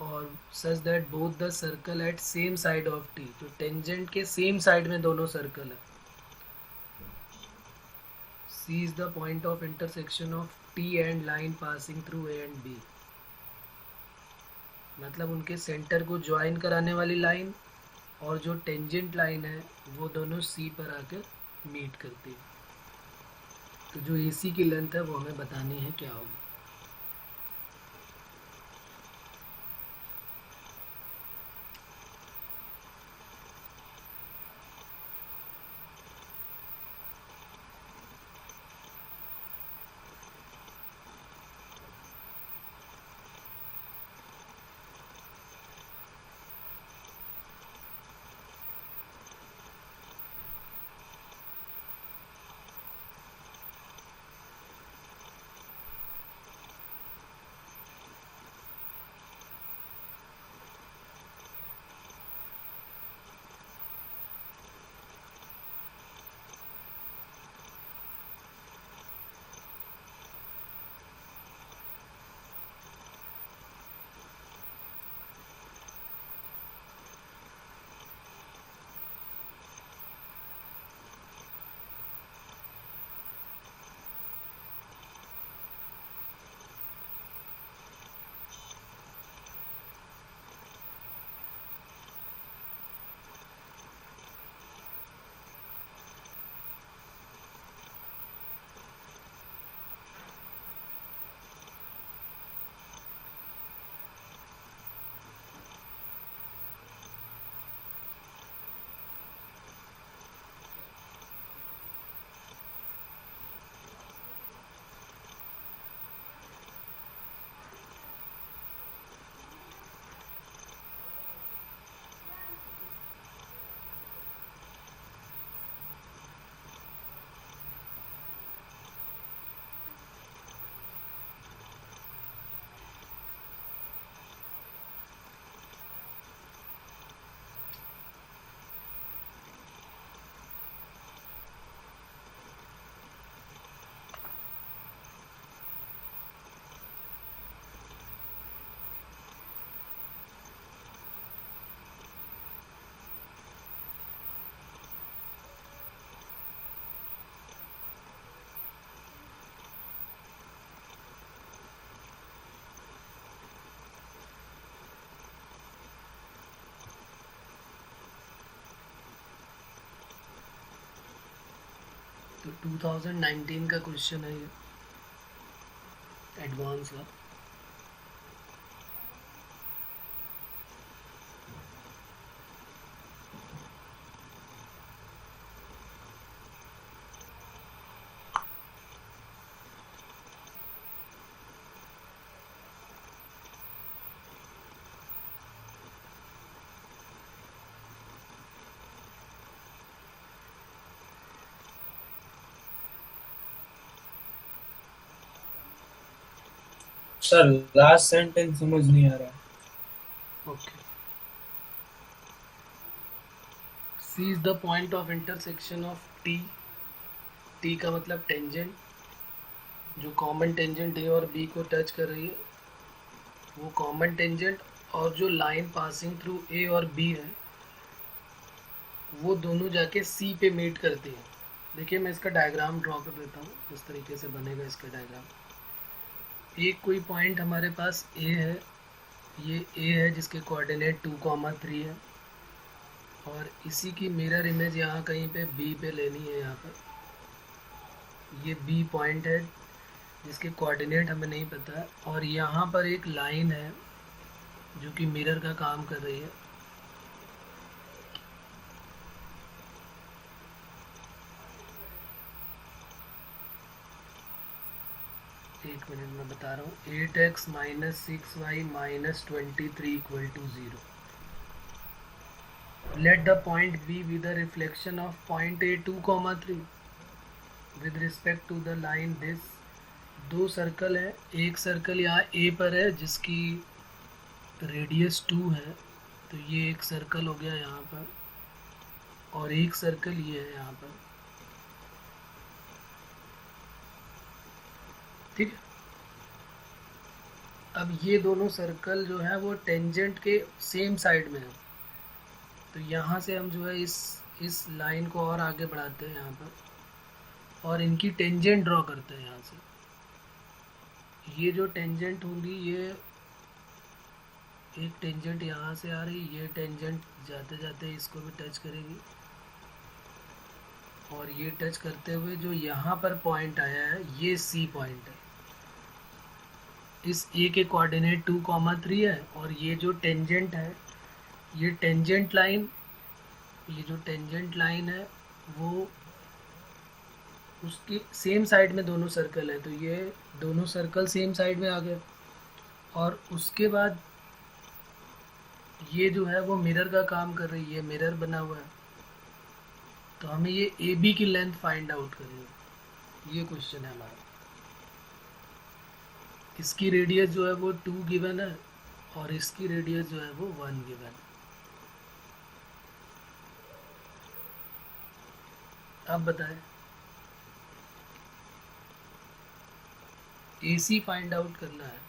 और such that both the circle at same side of T, तो टेंजेंट के सेम साइड में दोनों सर्कल है। C is the point of intersection of T and line passing through A and B, मतलब उनके सेंटर को ज्वाइन कराने वाली लाइन और जो टेंजेंट लाइन है वो दोनों सी पर आकर मीट करती है। तो जो ए सी की लेंथ है वो हमें बतानी है क्या होगी। तो 2019 का क्वेश्चन है ये, एडवांस का। सर लास्ट सेंटेंस समझ नहीं आ रहा। Okay, C is the point of intersection of T, T का मतलब टेंजेंट, जो कॉमन टेंजेंट ए और बी को टच कर रही है, वो कॉमन टेंजेंट और जो लाइन पासिंग थ्रू ए और बी है वो दोनों जाके सी पे मीट करती हैं। देखिए मैं इसका डायग्राम ड्रॉ कर देता हूँ, इस तरीके से बनेगा इसका डायग्राम। एक कोई पॉइंट हमारे पास ए है, ये ए है जिसके कोऑर्डिनेट 2,3 है, और इसी की मिरर इमेज यहाँ कहीं पे बी पे लेनी है। यहाँ पर ये बी पॉइंट है जिसके कोऑर्डिनेट हमें नहीं पता, और यहाँ पर एक लाइन है जो कि मिरर का काम कर रही है। एक मिनट में बता रहा हूँ। 8x minus 6y minus 23 equal to 0। Let the point B be the reflection of point A 2,3 with respect to the line this दो सर्कल है, एक सर्कल यहाँ ए पर है जिसकी रेडियस 2 है, तो ये एक सर्कल हो गया यहाँ पर, और एक सर्कल ये है यहाँ पर, ठीक है। अब ये दोनों सर्कल जो है वो टेंजेंट के सेम साइड में है, तो यहाँ से हम जो है इस लाइन को और आगे बढ़ाते हैं यहाँ पर, और इनकी टेंजेंट ड्रॉ करते हैं यहाँ से। ये जो टेंजेंट होंगी, ये एक टेंजेंट यहाँ से आ रही, ये टेंजेंट जाते जाते इसको भी टच करेगी, और ये टच करते हुए जो यहाँ पर पॉइंट आया है ये सी पॉइंट है। इस ए के कोऑर्डिनेट 2,3 है, और ये जो टेंजेंट है, ये टेंजेंट लाइन, ये जो टेंजेंट लाइन है वो उसकी सेम साइड में दोनों सर्कल है, तो ये दोनों सर्कल सेम साइड में आ गए। और उसके बाद ये जो है वो मिरर का काम कर रही है, मिरर बना हुआ है, तो हमें ये ए बी की लेंथ फाइंड आउट करनी है, ये क्वेश्चन है हमारा। इसकी रेडियस जो है वो 2 गिवन है, और इसकी रेडियस जो है वो 1 गिवन है। अब बताएं, AC फाइंड आउट करना है।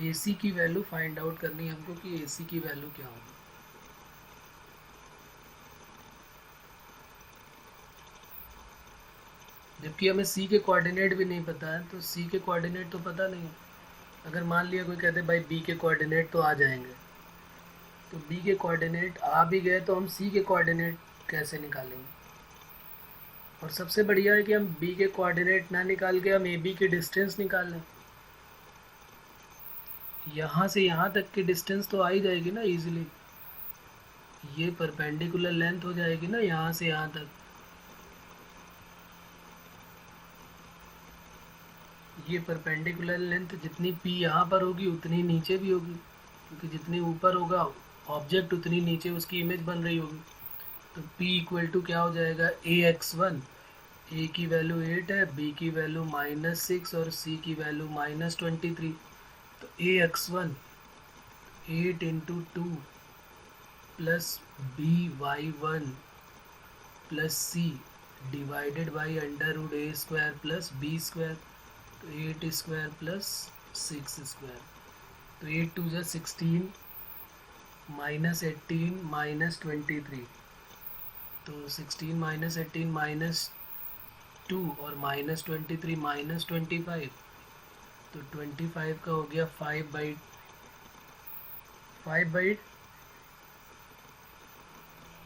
AC की वैल्यू फाइंड आउट करनी है हमको कि AC की वैल्यू क्या होगी। जबकि हमें C के कोऑर्डिनेट भी नहीं पता है, तो C के कोऑर्डिनेट तो पता नहीं है। अगर मान लिया कोई कहते भाई B के कोऑर्डिनेट तो आ जाएंगे, तो B के कोऑर्डिनेट आ भी गए तो हम C के कोऑर्डिनेट कैसे निकालेंगे। और सबसे बढ़िया है कि हम B के कोऑर्डिनेट ना निकाल के हम AB की डिस्टेंस निकाल लें। यहाँ से यहाँ तक की डिस्टेंस तो आ ही जाएगी ना इजीली, ये परपेंडिकुलर लेंथ हो जाएगी ना यहाँ से यहाँ तक। ये परपेंडिकुलर लेंथ जितनी P यहाँ पर होगी उतनी नीचे भी होगी, क्योंकि जितनी ऊपर होगा ऑब्जेक्ट उतनी नीचे उसकी इमेज बन रही होगी। तो P इक्वल टू क्या हो जाएगा, AX1, A की वैल्यू 8 है, B की वैल्यू -6 और C की वैल्यू -23। तो AX1 8 into 2 plus BY1 plus C divided by √A² plus B², तो 8 स्क्वायर प्लस 6 स्क्वायर, तो 8 2 जा 16 -18 -23, तो 16 -18 -2 और -23 -25, तो 25 का हो गया 5/,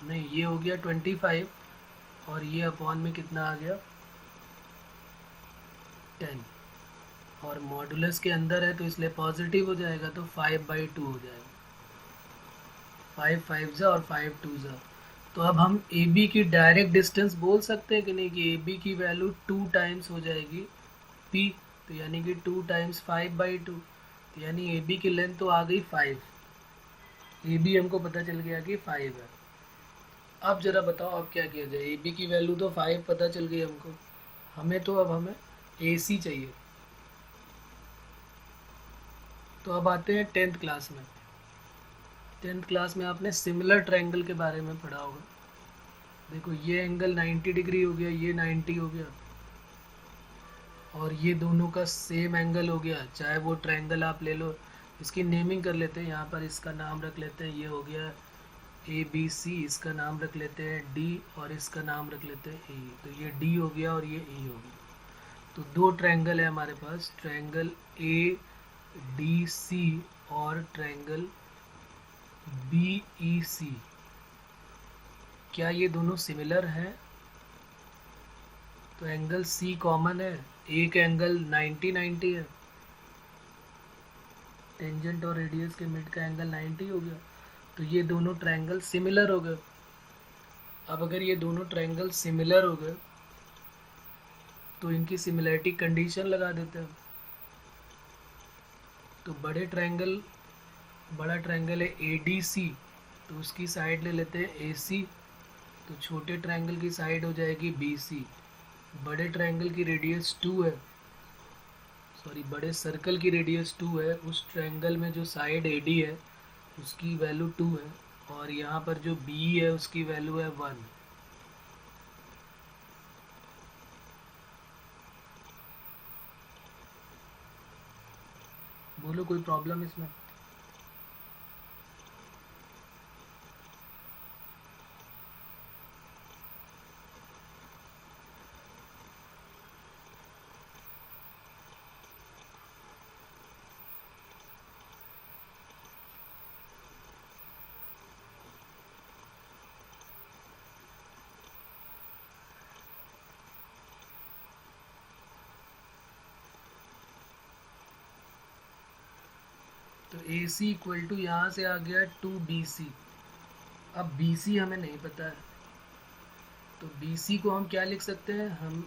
नहीं ये हो गया 25, और ये अपॉन में कितना आ गया 10, और मॉडुलस के अंदर है तो इसलिए पॉजिटिव हो जाएगा, तो 5/2 हो जाएगा। 5 5 जा और 5 2 जा। तो अब हम AB की डायरेक्ट डिस्टेंस बोल सकते हैं कि नहीं, कि AB की वैल्यू 2 टाइम्स हो जाएगी P, तो यानी कि 2 टाइम्स 5/2, तो यानी AB की लेंथ तो आ गई 5। AB हमको पता चल गया कि 5 है। अब जरा बताओ अब क्या किया जाए, AB की वैल्यू तो 5 पता चल गई हमको, अब हमें AC चाहिए। तो अब आते हैं 10th क्लास में। 10th क्लास में आपने सिमिलर ट्रायंगल के बारे में पढ़ा होगा। देखो ये एंगल 90 डिग्री हो गया, ये 90 हो गया, और ये दोनों का सेम एंगल हो गया, चाहे वो ट्रायंगल आप ले लो। इसकी नेमिंग कर लेते हैं, यहाँ पर इसका नाम रख लेते हैं, ये हो गया ABC, इसका नाम रख लेते हैं D, और इसका नाम रख लेते हैं E। तो ये D हो गया और ये E हो गया। तो दो ट्रायंगल है हमारे पास, ट्रायंगल ADC और ट्रायंगल BEC। क्या ये दोनों सिमिलर हैं? तो एंगल C कॉमन है, एक एंगल 90 है, टेंजेंट और रेडियस के मिड का एंगल 90 हो गया, तो ये दोनों ट्रायंगल सिमिलर हो गए। अब अगर ये दोनों ट्रायंगल सिमिलर हो गए तो इनकी सिमिलरिटी कंडीशन लगा देते हैं। तो बड़ा ट्रायंगल है ADC, तो उसकी साइड ले लेते हैं AC, तो छोटे ट्रायंगल की साइड हो जाएगी BC, बड़े ट्रायंगल की रेडियस 2 है, सॉरी बड़े सर्कल की रेडियस 2 है, उस ट्रायंगल में जो साइड AD है उसकी वैल्यू 2 है, और यहाँ पर जो BE है उसकी वैल्यू है 1। बोलो कोई प्रॉब्लम इसमें? तो AC इक्वल टू यहाँ से आ गया 2BC। अब BC हमें नहीं पता है, तो BC को हम क्या लिख सकते हैं, हम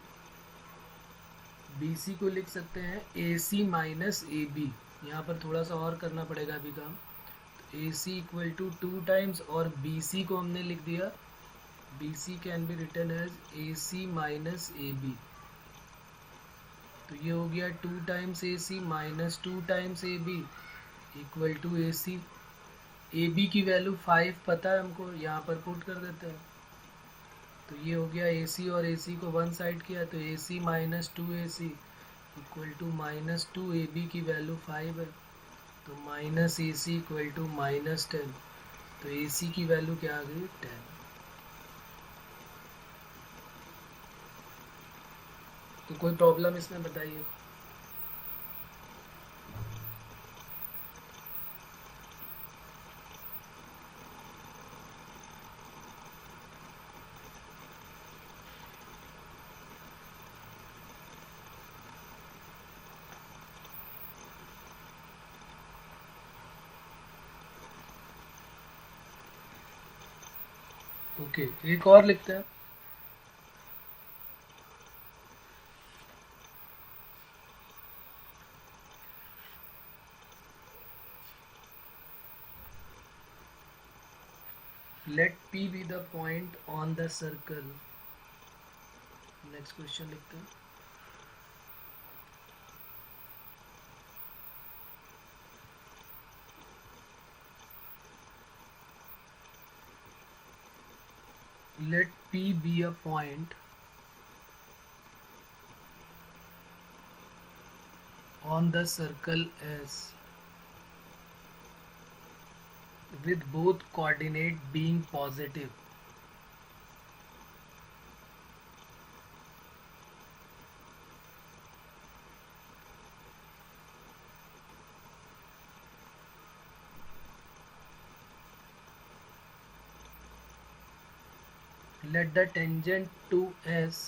BC को लिख सकते हैं AC माइनस AB। यहाँ पर थोड़ा सा और करना पड़ेगा अभी काम। तो AC इक्वल टू 2 टाइम्स, और BC को हमने लिख दिया, BC can be written as AC minus AB। तो ये हो गया 2 times AC minus 2 times AB equal to AC। AB की वैल्यू 5 पता है हमको, यहाँ पर पुट कर देते हैं। तो ये हो गया AC और AC को वन साइड किया, तो AC minus 2AC equal to minus 2AB की वैल्यू 5 है, तो minus AC equal to minus 10। तो AC की वैल्यू क्या आ गई, 10। तो कोई प्रॉब्लम इसमें बताइए? ओके, एक और लिखते हैं। Let P be the point on the circle. Next question लिखते हैं। Let P be a point on the circle S with both coordinate being positive. Let the tangent to S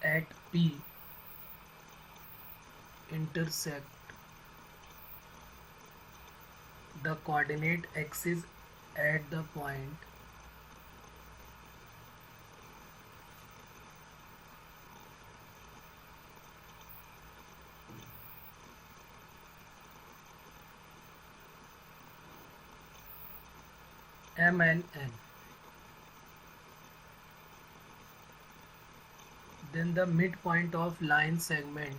at P intersect the coordinate axis at the point M and N. Then the midpoint of line segment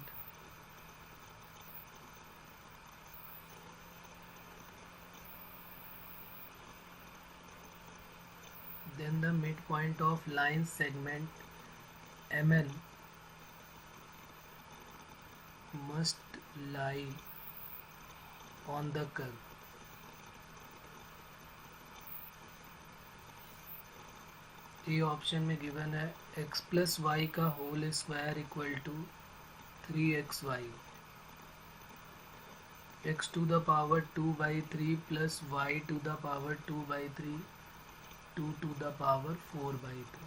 MN must lie on the curve. ये option में given है x plus y का whole square equal to 3xy, x to the power 2/3 plus y to the power 2/3, 2 to the power 4/3,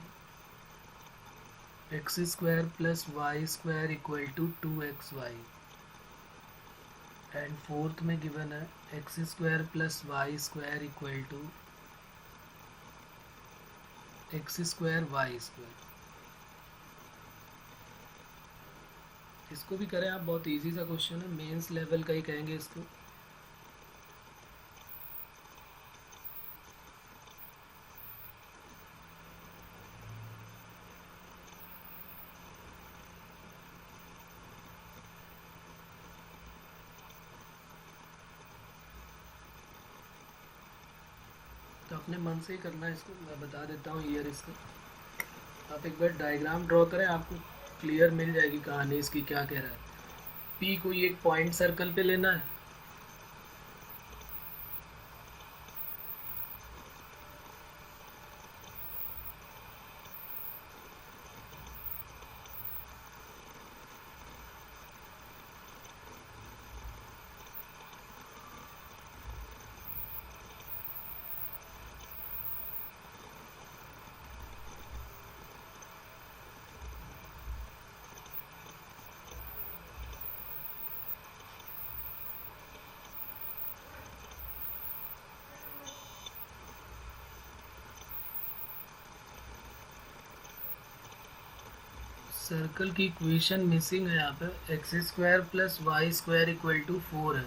x square plus Y square equal to 2xy, and fourth में given है x square plus Y square equal to x square Y square. इसको भी करें आप, बहुत easy सा question है, mains level का ही कहेंगे इसको। तो अपने मन से ही करना है इसको, मैं बता देता हूँ ईयर इसका। आप एक बार डायग्राम ड्रॉ करें, आपको क्लियर मिल जाएगी कहानी इसकी क्या कह रहा है। पी कोई एक पॉइंट सर्कल पे लेना है, सर्कल की इक्वेशन मिसिंग है यहाँ पे, x square plus Y square equal to 4 है।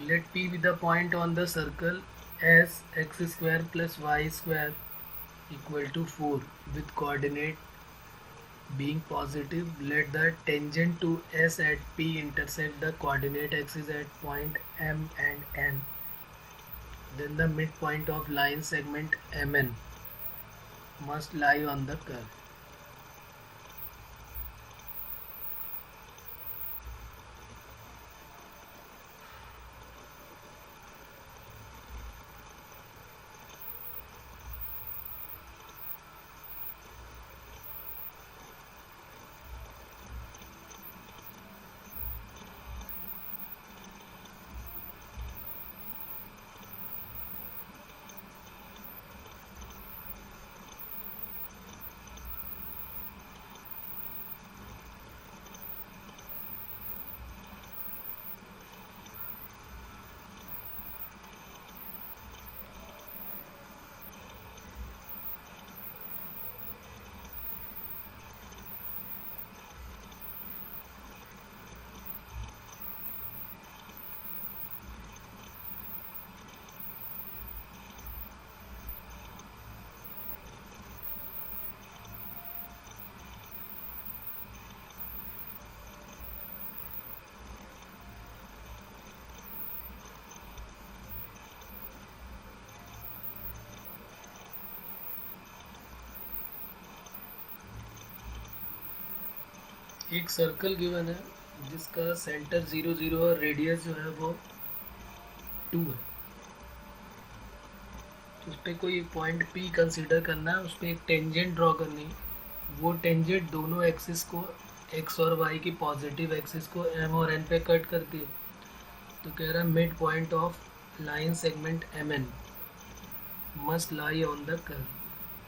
Let P be the point on the circle S x square plus Y square equal to 4 with coordinate being positive. Let the tangent to S at P intersect the coordinate axis at point M and N. Then the midpoint of line segment MN must lie on the curve. एक circle given है जिसका centre 0 0 और radius जो है वो 2 है। तो उस पर कोई पॉइंट P कंसीडर करना है, उस पर एक टेंजेंट ड्रॉ करनी है। वो टेंजेंट दोनों एक्सिस को, x और y की पॉजिटिव एक्सिस को M और N पे कट करती है। तो कह रहा है mid point of line segment MN must lie on the curve.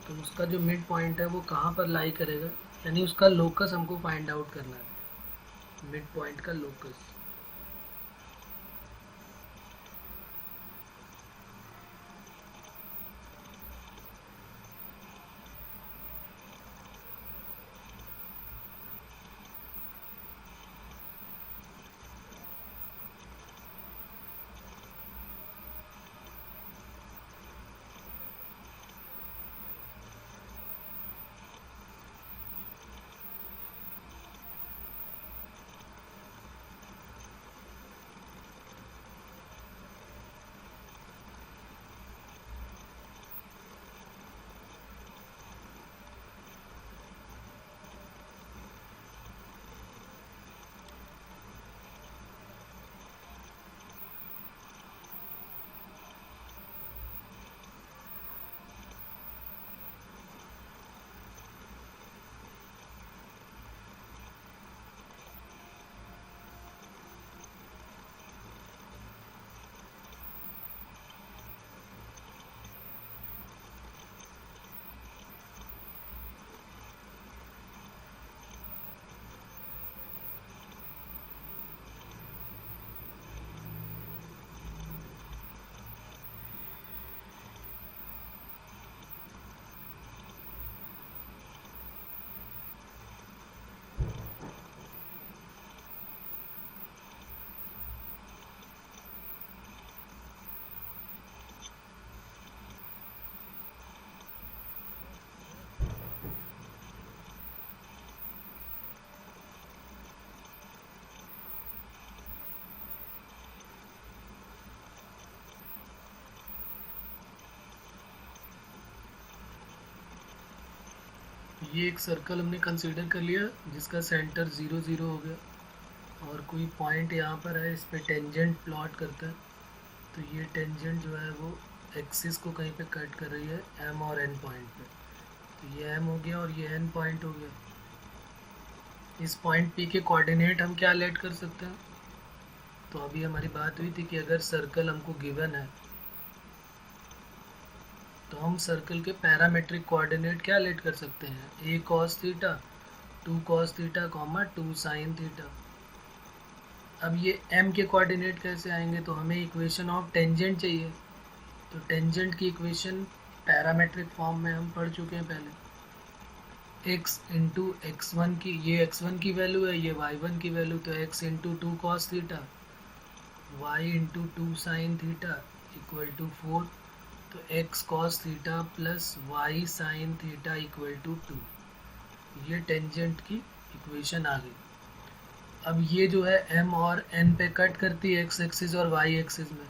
तो उसका जो मिड पॉइंट है वो कहाँ पर लाई करेगा, यानी उसका लोकस हमको फाइंड आउट करना है, मिड पॉइंट का लोकस। ये एक सर्कल हमने कंसीडर कर लिया जिसका सेंटर 0 0 हो गया और कोई पॉइंट यहाँ पर है, इस पे टेंजेंट प्लॉट करता है। तो ये टेंजेंट जो है वो एक्सिस को कहीं पे कट कर रही है एम और एन पॉइंट पे। तो ये एम हो गया और ये एन पॉइंट हो गया। इस पॉइंट पी के कोऑर्डिनेट हम क्या लेट कर सकते हैं? तो अभी हमारी बात हुई थी कि अगर सर्कल हमको गिवन है तो हम सर्कल के पैरामेट्रिक कोऑर्डिनेट क्या लेट कर सकते हैं? a cos theta, 2 cos theta, 2 sin theta. अब ये m के कोऑर्डिनेट कैसे आएंगे? तो हमें इक्वेशन ऑफ टेंजेंट चाहिए। तो टेंजेंट की इक्वेशन पैरामेट्रिक फॉर्म में हम पढ़ चुके हैं पहले। x इंटू x1 की, ये x1 की वैल्यू है, ये y1 की वैल्यू, तो x into 2 cos theta, y into 2 sin theta equal to 4। तो x cos theta plus y sin theta equal to 2। ये टेंजेंट की इक्वेशन आ गई। अब ये जो है m और n पे कट करती है x एक्सिस और y एक्सिस में।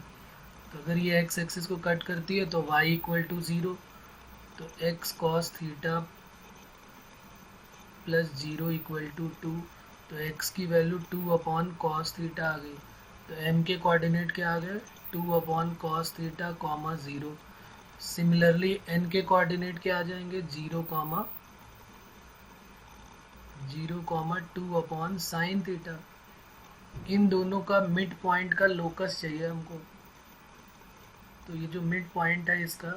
तो अगर ये x एक्सिस को कट करती है तो y इक्वल टू 0। तो x cos theta plus 0 equal to 2। तो x की वैल्यू 2 अपॉन कॉस थीटा आ गई। तो m के कोऑर्डिनेट क्या आ गए? 2 upon cos theta comma 0। Similarly n के कोऑर्डिनेट क्या आ जाएंगे? 0 कॉमा 2 अपॉन साइन थीटा। इन दोनों का मिड पॉइंट का लोकस चाहिए हमको। तो ये जो मिड पॉइंट है इसका,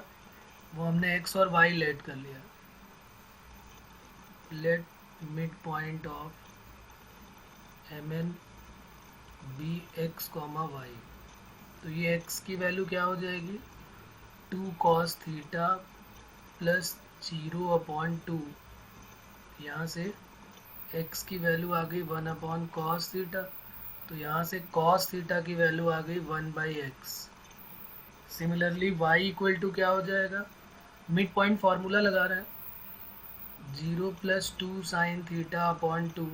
वो हमने x और y लेट कर लिया। Let mid point of mn be x comma y। तो ये x की वैल्यू क्या हो जाएगी? 2 cos थीटा प्लस 0 अपॉन 2। यहाँ से x की वैल्यू आ गई 1 अपॉन कॉस थीटा। तो यहाँ से cos थीटा की वैल्यू आ गई 1/x। Similarly y equal to क्या हो जाएगा? मिड पॉइंट फार्मूला लगा रहे हैं, 0 प्लस 2 साइन थीटा अपॉन 2।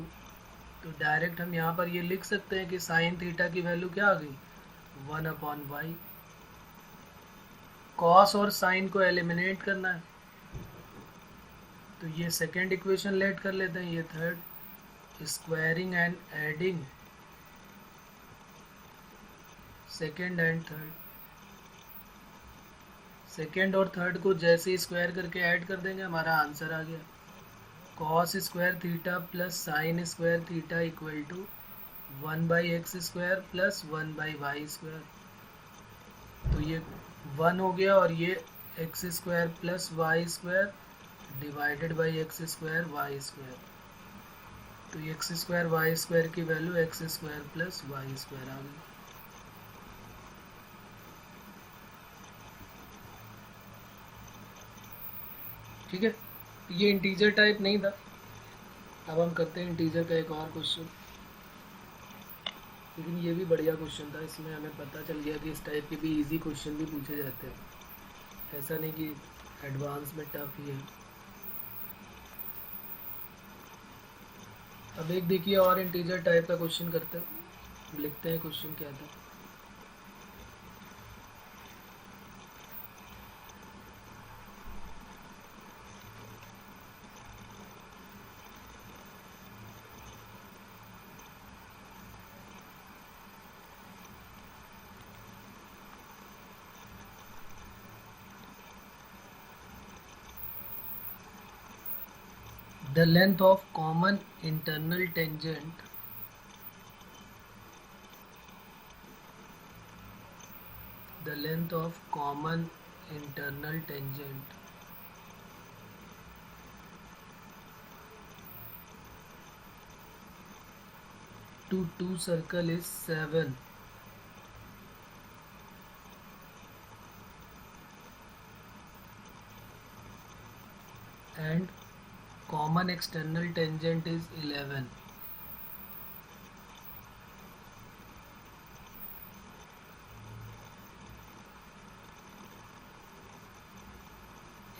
तो डायरेक्ट हम यहाँ पर ये लिख सकते हैं कि साइन थीटा की वैल्यू क्या आ गई? 1 अपॉन y। कॉस और साइन को एलिमिनेट करना है, तो ये सेकेंड इक्वेशन लेट कर लेते हैं। ये third, squaring and adding second and third. Second और थर्ड को जैसे ही स्क्वायर करके ऐड कर देंगे, हमारा आंसर आ गया। Cos square theta plus sine square theta equal to 1/x square plus 1/y square. तो ये 1 हो गया और ये x square plus Y square divided by X square Y square. तो एक्स स्क्वायर वाई स्क्वायर की value X square plus Y square आ गई। ठीक है, ये इंटीजर टाइप नहीं था। अब हम करते हैं इंटीजर का एक और क्वेश्चन, लेकिन ये भी बढ़िया क्वेश्चन था। इसमें हमें पता चल गया कि इस टाइप के भी इजी क्वेश्चन भी पूछे जाते हैं, ऐसा नहीं कि एडवांस में टफ ही है। अब एक देखिए और इंटीजर टाइप का क्वेश्चन करते हैं, लिखते हैं क्वेश्चन क्या था। The length of common internal tangent to two circle is 7 and common external tangent is 11.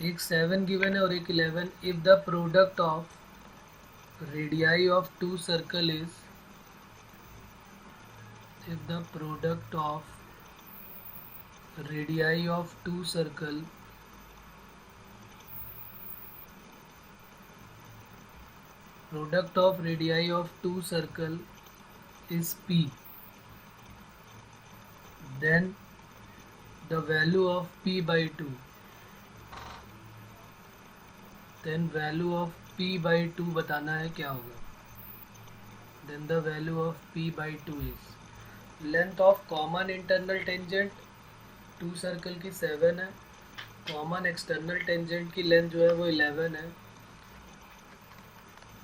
एक 7 गिवन है और एक 11। If the product of radii of two circle is, if the product of radii of two circle Product of radii of two circle is p, then the value of p by 2, then value of p by 2 बताना है क्या होगा. Then the value of p by 2 is length of common internal tangent two circle की 7 है, common external tangent की length जो है वो 11 है.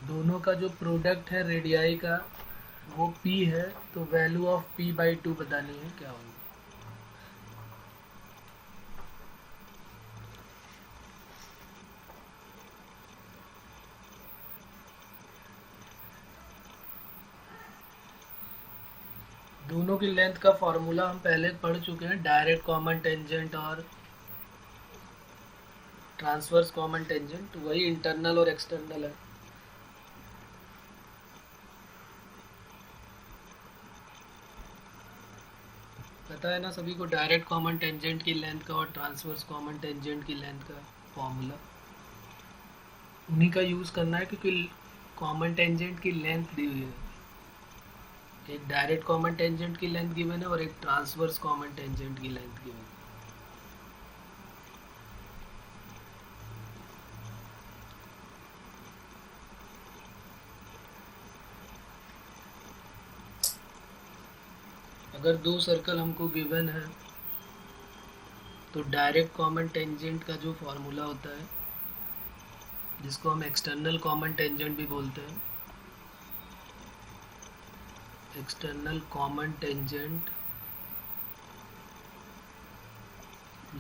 दोनों का जो प्रोडक्ट है रेडियाई का वो p है, तो वैल्यू ऑफ p बाई 2 बतानी है क्या होगी. दोनों की लेंथ का फॉर्मूला हम पहले पढ़ चुके हैं, डायरेक्ट कॉमन टेंजेंट और ट्रांसवर्स कॉमन टेंजेंट, वही इंटरनल और एक्सटर्नल है. पता है ना सभी को डायरेक्ट कॉमन टेंजेंट की लेंथ का और ट्रांसवर्स कॉमन टेंजेंट की लेंथ का फॉर्मूला. उन्हीं का यूज़ करना है क्योंकि कॉमन टेंजेंट की लेंथ दी हुई है. एक डायरेक्ट कॉमन टेंजेंट की लेंथ गिवन है और एक ट्रांसवर्स कॉमन टेंजेंट की लेंथ गिवन है. अगर दो सर्कल हमको गिवन है तो डायरेक्ट कॉमन टेंजेंट का जो फॉर्मूला होता है, जिसको हम एक्सटर्नल कॉमन टेंजेंट भी बोलते हैं, एक्सटर्नल कॉमन टेंजेंट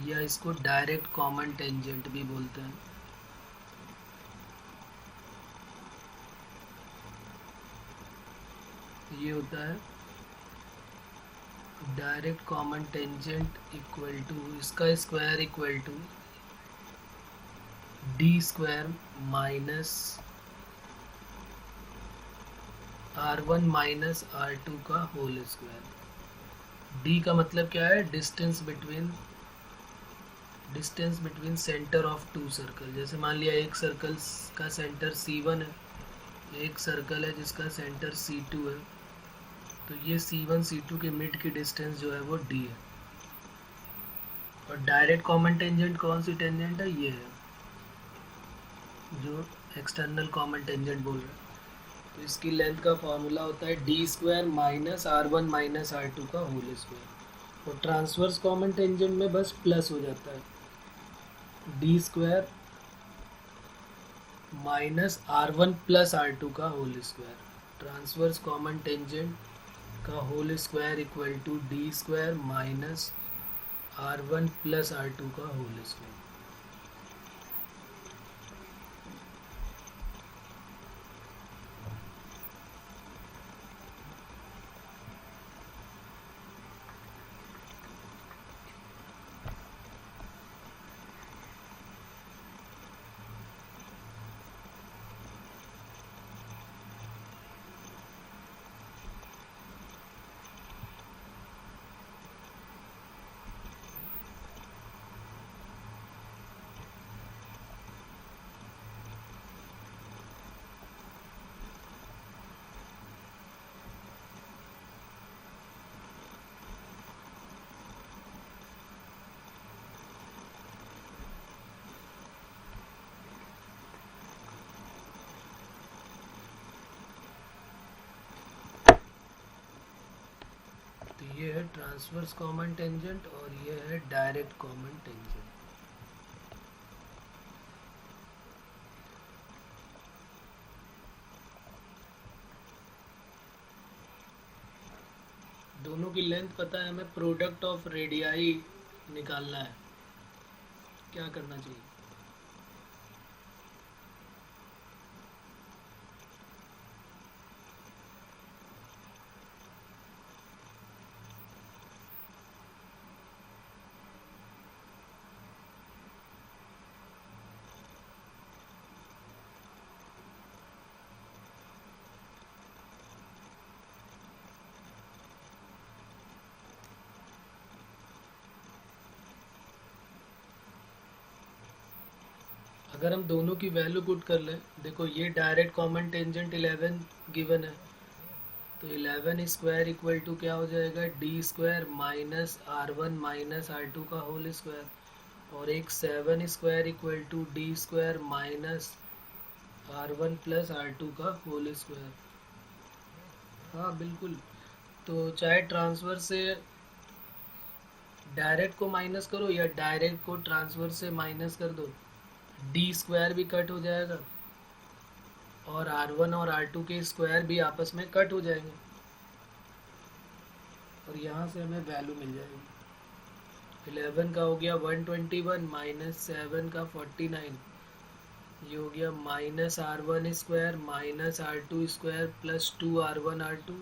या इसको डायरेक्ट कॉमन टेंजेंट भी बोलते हैं. ये होता है direct common tangent equal to इसका square equal to D square minus r1 minus r2 का होल स्क्वायर. d का मतलब क्या है, distance between centre of two circle. जैसे मान लिया एक सर्कल का सेंटर c1 है, एक सर्कल है जिसका सेंटर c2 है, तो ये c1 c2 के मिड की डिस्टेंस जो है वो d है. और डायरेक्ट कॉमन टेंजेंट कौन सी टेंजेंट है, ये है जो एक्सटर्नल कॉमन टेंजेंट बोल रहे हैं. तो इसकी लेंथ का फॉर्मूला होता है D square minus r1 minus r2 का होल स्क्वायर. और ट्रांसवर्स कॉमन टेंजेंट में बस प्लस हो जाता है, D square minus r1 plus r2 का whole square. Transverse common tangent का whole square equal to D square minus r1 plus r2 का होल स्क्वायर. तो ये है ट्रांसवर्स कॉमन टेंजेंट और ये है डायरेक्ट कॉमन टेंजेंट. दोनों की लेंथ पता है हमें, प्रोडक्ट ऑफ रेडियाई निकालना है. क्या करना चाहिए, अगर हम दोनों की वैल्यू पुट कर लें, देखो ये डायरेक्ट कॉमन टेंजेंट 11 गिवन है, तो 11 स्क्वायर इक्वल टू क्या हो जाएगा, D square minus R1 minus R2 का होल स्क्वायर, और एक 7 square equal to D square minus R1 plus R2 का होल स्क्वायर। हाँ बिल्कुल, तो चाहे ट्रांसफर से डायरेक्ट को माइनस करो या डायरेक्ट को ट्रांसफर से माइनस कर दो, डी स्क्वायर भी कट हो जाएगा और R1 और R2 के स्क्वायर भी आपस में कट हो जाएंगे, और यहाँ से हमें वैल्यू मिल जाएगी। 11 का हो गया 121 माइनस 7 का 49, ये हो गया minus R1 square minus R2 square plus 2R1 R2,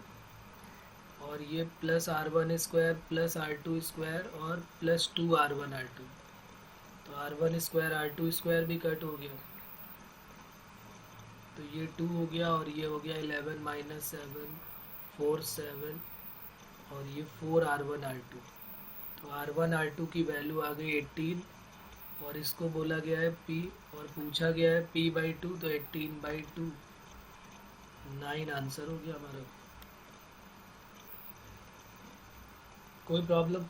और ये plus R1 square plus R2 square और प्लस 2R1 R2, तो R1 स्क्वायर R2 स्क्वायर भी कट हो गया, तो ये 2 हो गया और ये हो गया 11 माइनस 7 4 7, और ये 4R1 R2, तो R1 R2 की वैल्यू आ गई 18, और इसको बोला गया है P और पूछा गया है P/2, तो 18/2 9 आंसर हो गया हमारा। कोई प्रॉब्लम?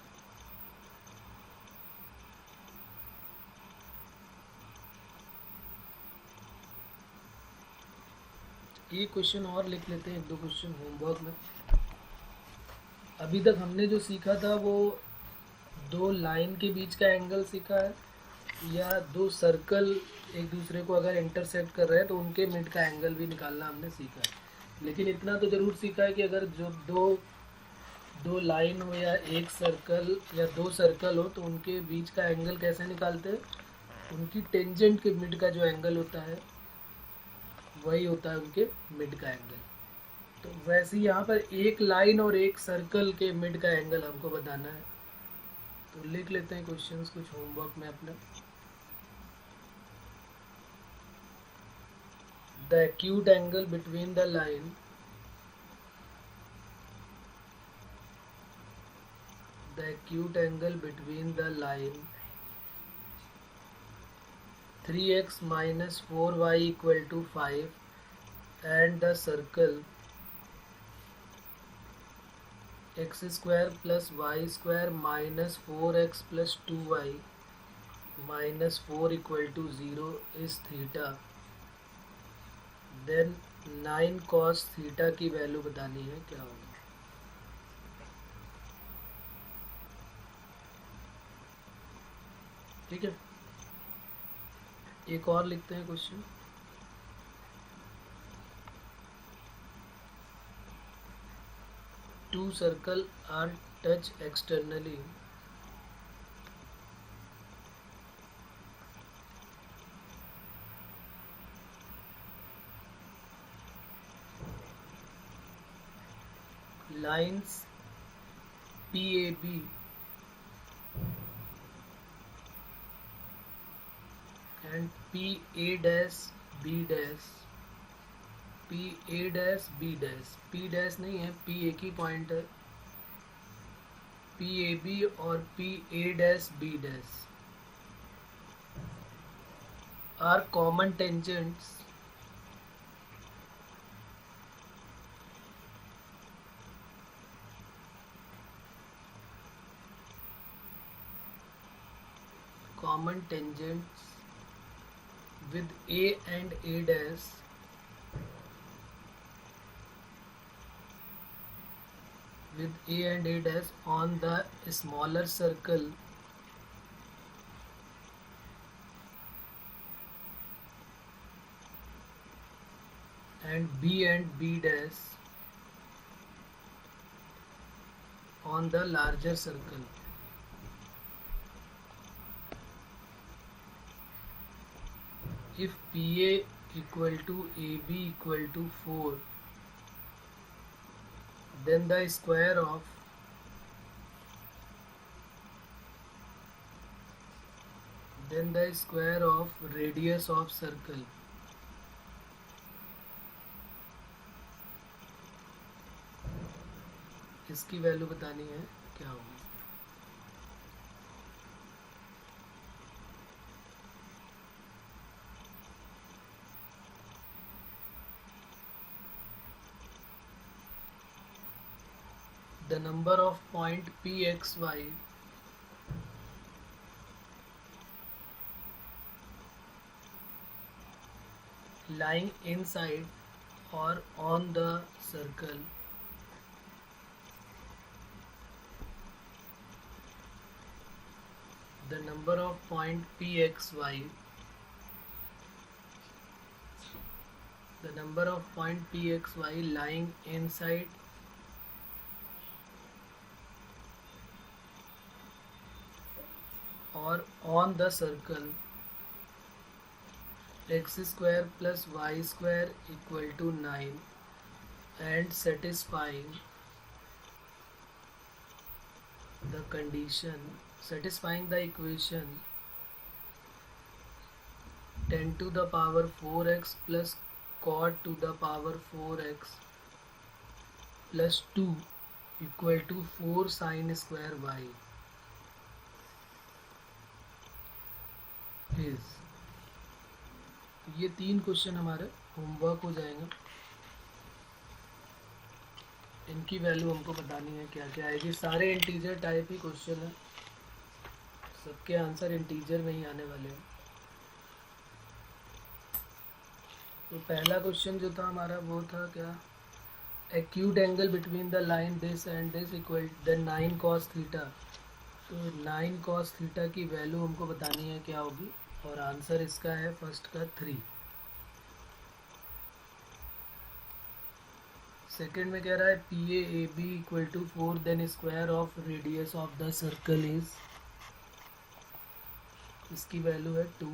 ये क्वेश्चन और लिख लेते हैं, एक दो क्वेश्चन होमवर्क में। अभी तक हमने जो सीखा था वो दो लाइन के बीच का एंगल सीखा है, या दो सर्कल एक दूसरे को अगर इंटरसेक्ट कर रहे हैं तो उनके मिड का एंगल भी निकालना हमने सीखा है। लेकिन इतना तो ज़रूर सीखा है कि अगर जो दो लाइन हो या एक सर्कल या दो सर्कल हो तो उनके बीच का एंगल कैसे निकालते हैं, उनकी टेंजेंट के मिड का जो एंगल होता है वही होता है उनके मिड का एंगल। तो वैसे ही यहाँ पर एक लाइन और एक सर्कल के मिड का एंगल हमको बताना है, तो लिख लेते हैं क्वेश्चंस कुछ होमवर्क में अपना। The acute angle between the line the acute angle between the line 3x minus 4y equal to 5 and the circle x square plus y square minus 4x plus 2y minus 4 equal to 0 is theta, then 9 cos theta की value बतानी है क्या होगा। ठीक है, एक और लिखते हैं question. Two circle are touch externally lines PAB and PA dash B dash, PA dash B dash, P dash नहीं है, P एक ही पॉइंट है, PAB और PA dash B dash are common tangents with A and A dash on the smaller circle and B dash on the larger circle. If PA equal to AB equal to 4, then the square of radius of circle इसकी value बतानी है क्या होगी। the number of point pxy lying inside or on the circle the number of point pxy lying inside or on the circle x square plus y square equal to 9 and satisfying the equation 10 to the power 4x plus cot to the power 4x plus 2 equal to 4 sin square y is। ये 3 question हमारे homework हो जाएंगे। इनकी value हमको बतानी है क्या क्या आएगी। सारे इंटीजर टाइप ही क्वेश्चन है, सबके आंसर इंटीजर में ही आने वाले हैं। तो पहला क्वेश्चन जो था हमारा वो था क्या, acute angle between the line this and this equal the 9 cos theta. तो 9 cos थीटा की वैल्यू हमको बतानी है क्या होगी, और आंसर इसका है फर्स्ट का 3। सेकेंड में कह रहा है P A B equal to 4 then square of radius of the circle is, इसकी वैल्यू है 2।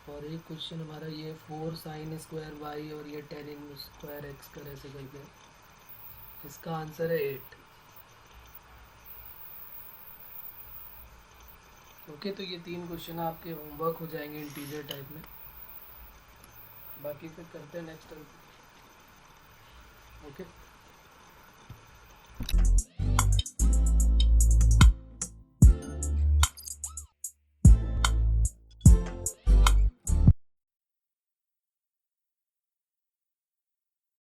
और एक क्वेश्चन हमारा ये 4 साइन स्क्वायर वाई और ये 10 स्क्वायर एक्स कर ऐसे करके, इसका आंसर है 8। ओके, तो ये 3 क्वेश्चन आपके होमवर्क हो जाएंगे इंटीजर टाइप में। बाकी फिर करते हैं नेक्स्ट टाइम। ओके।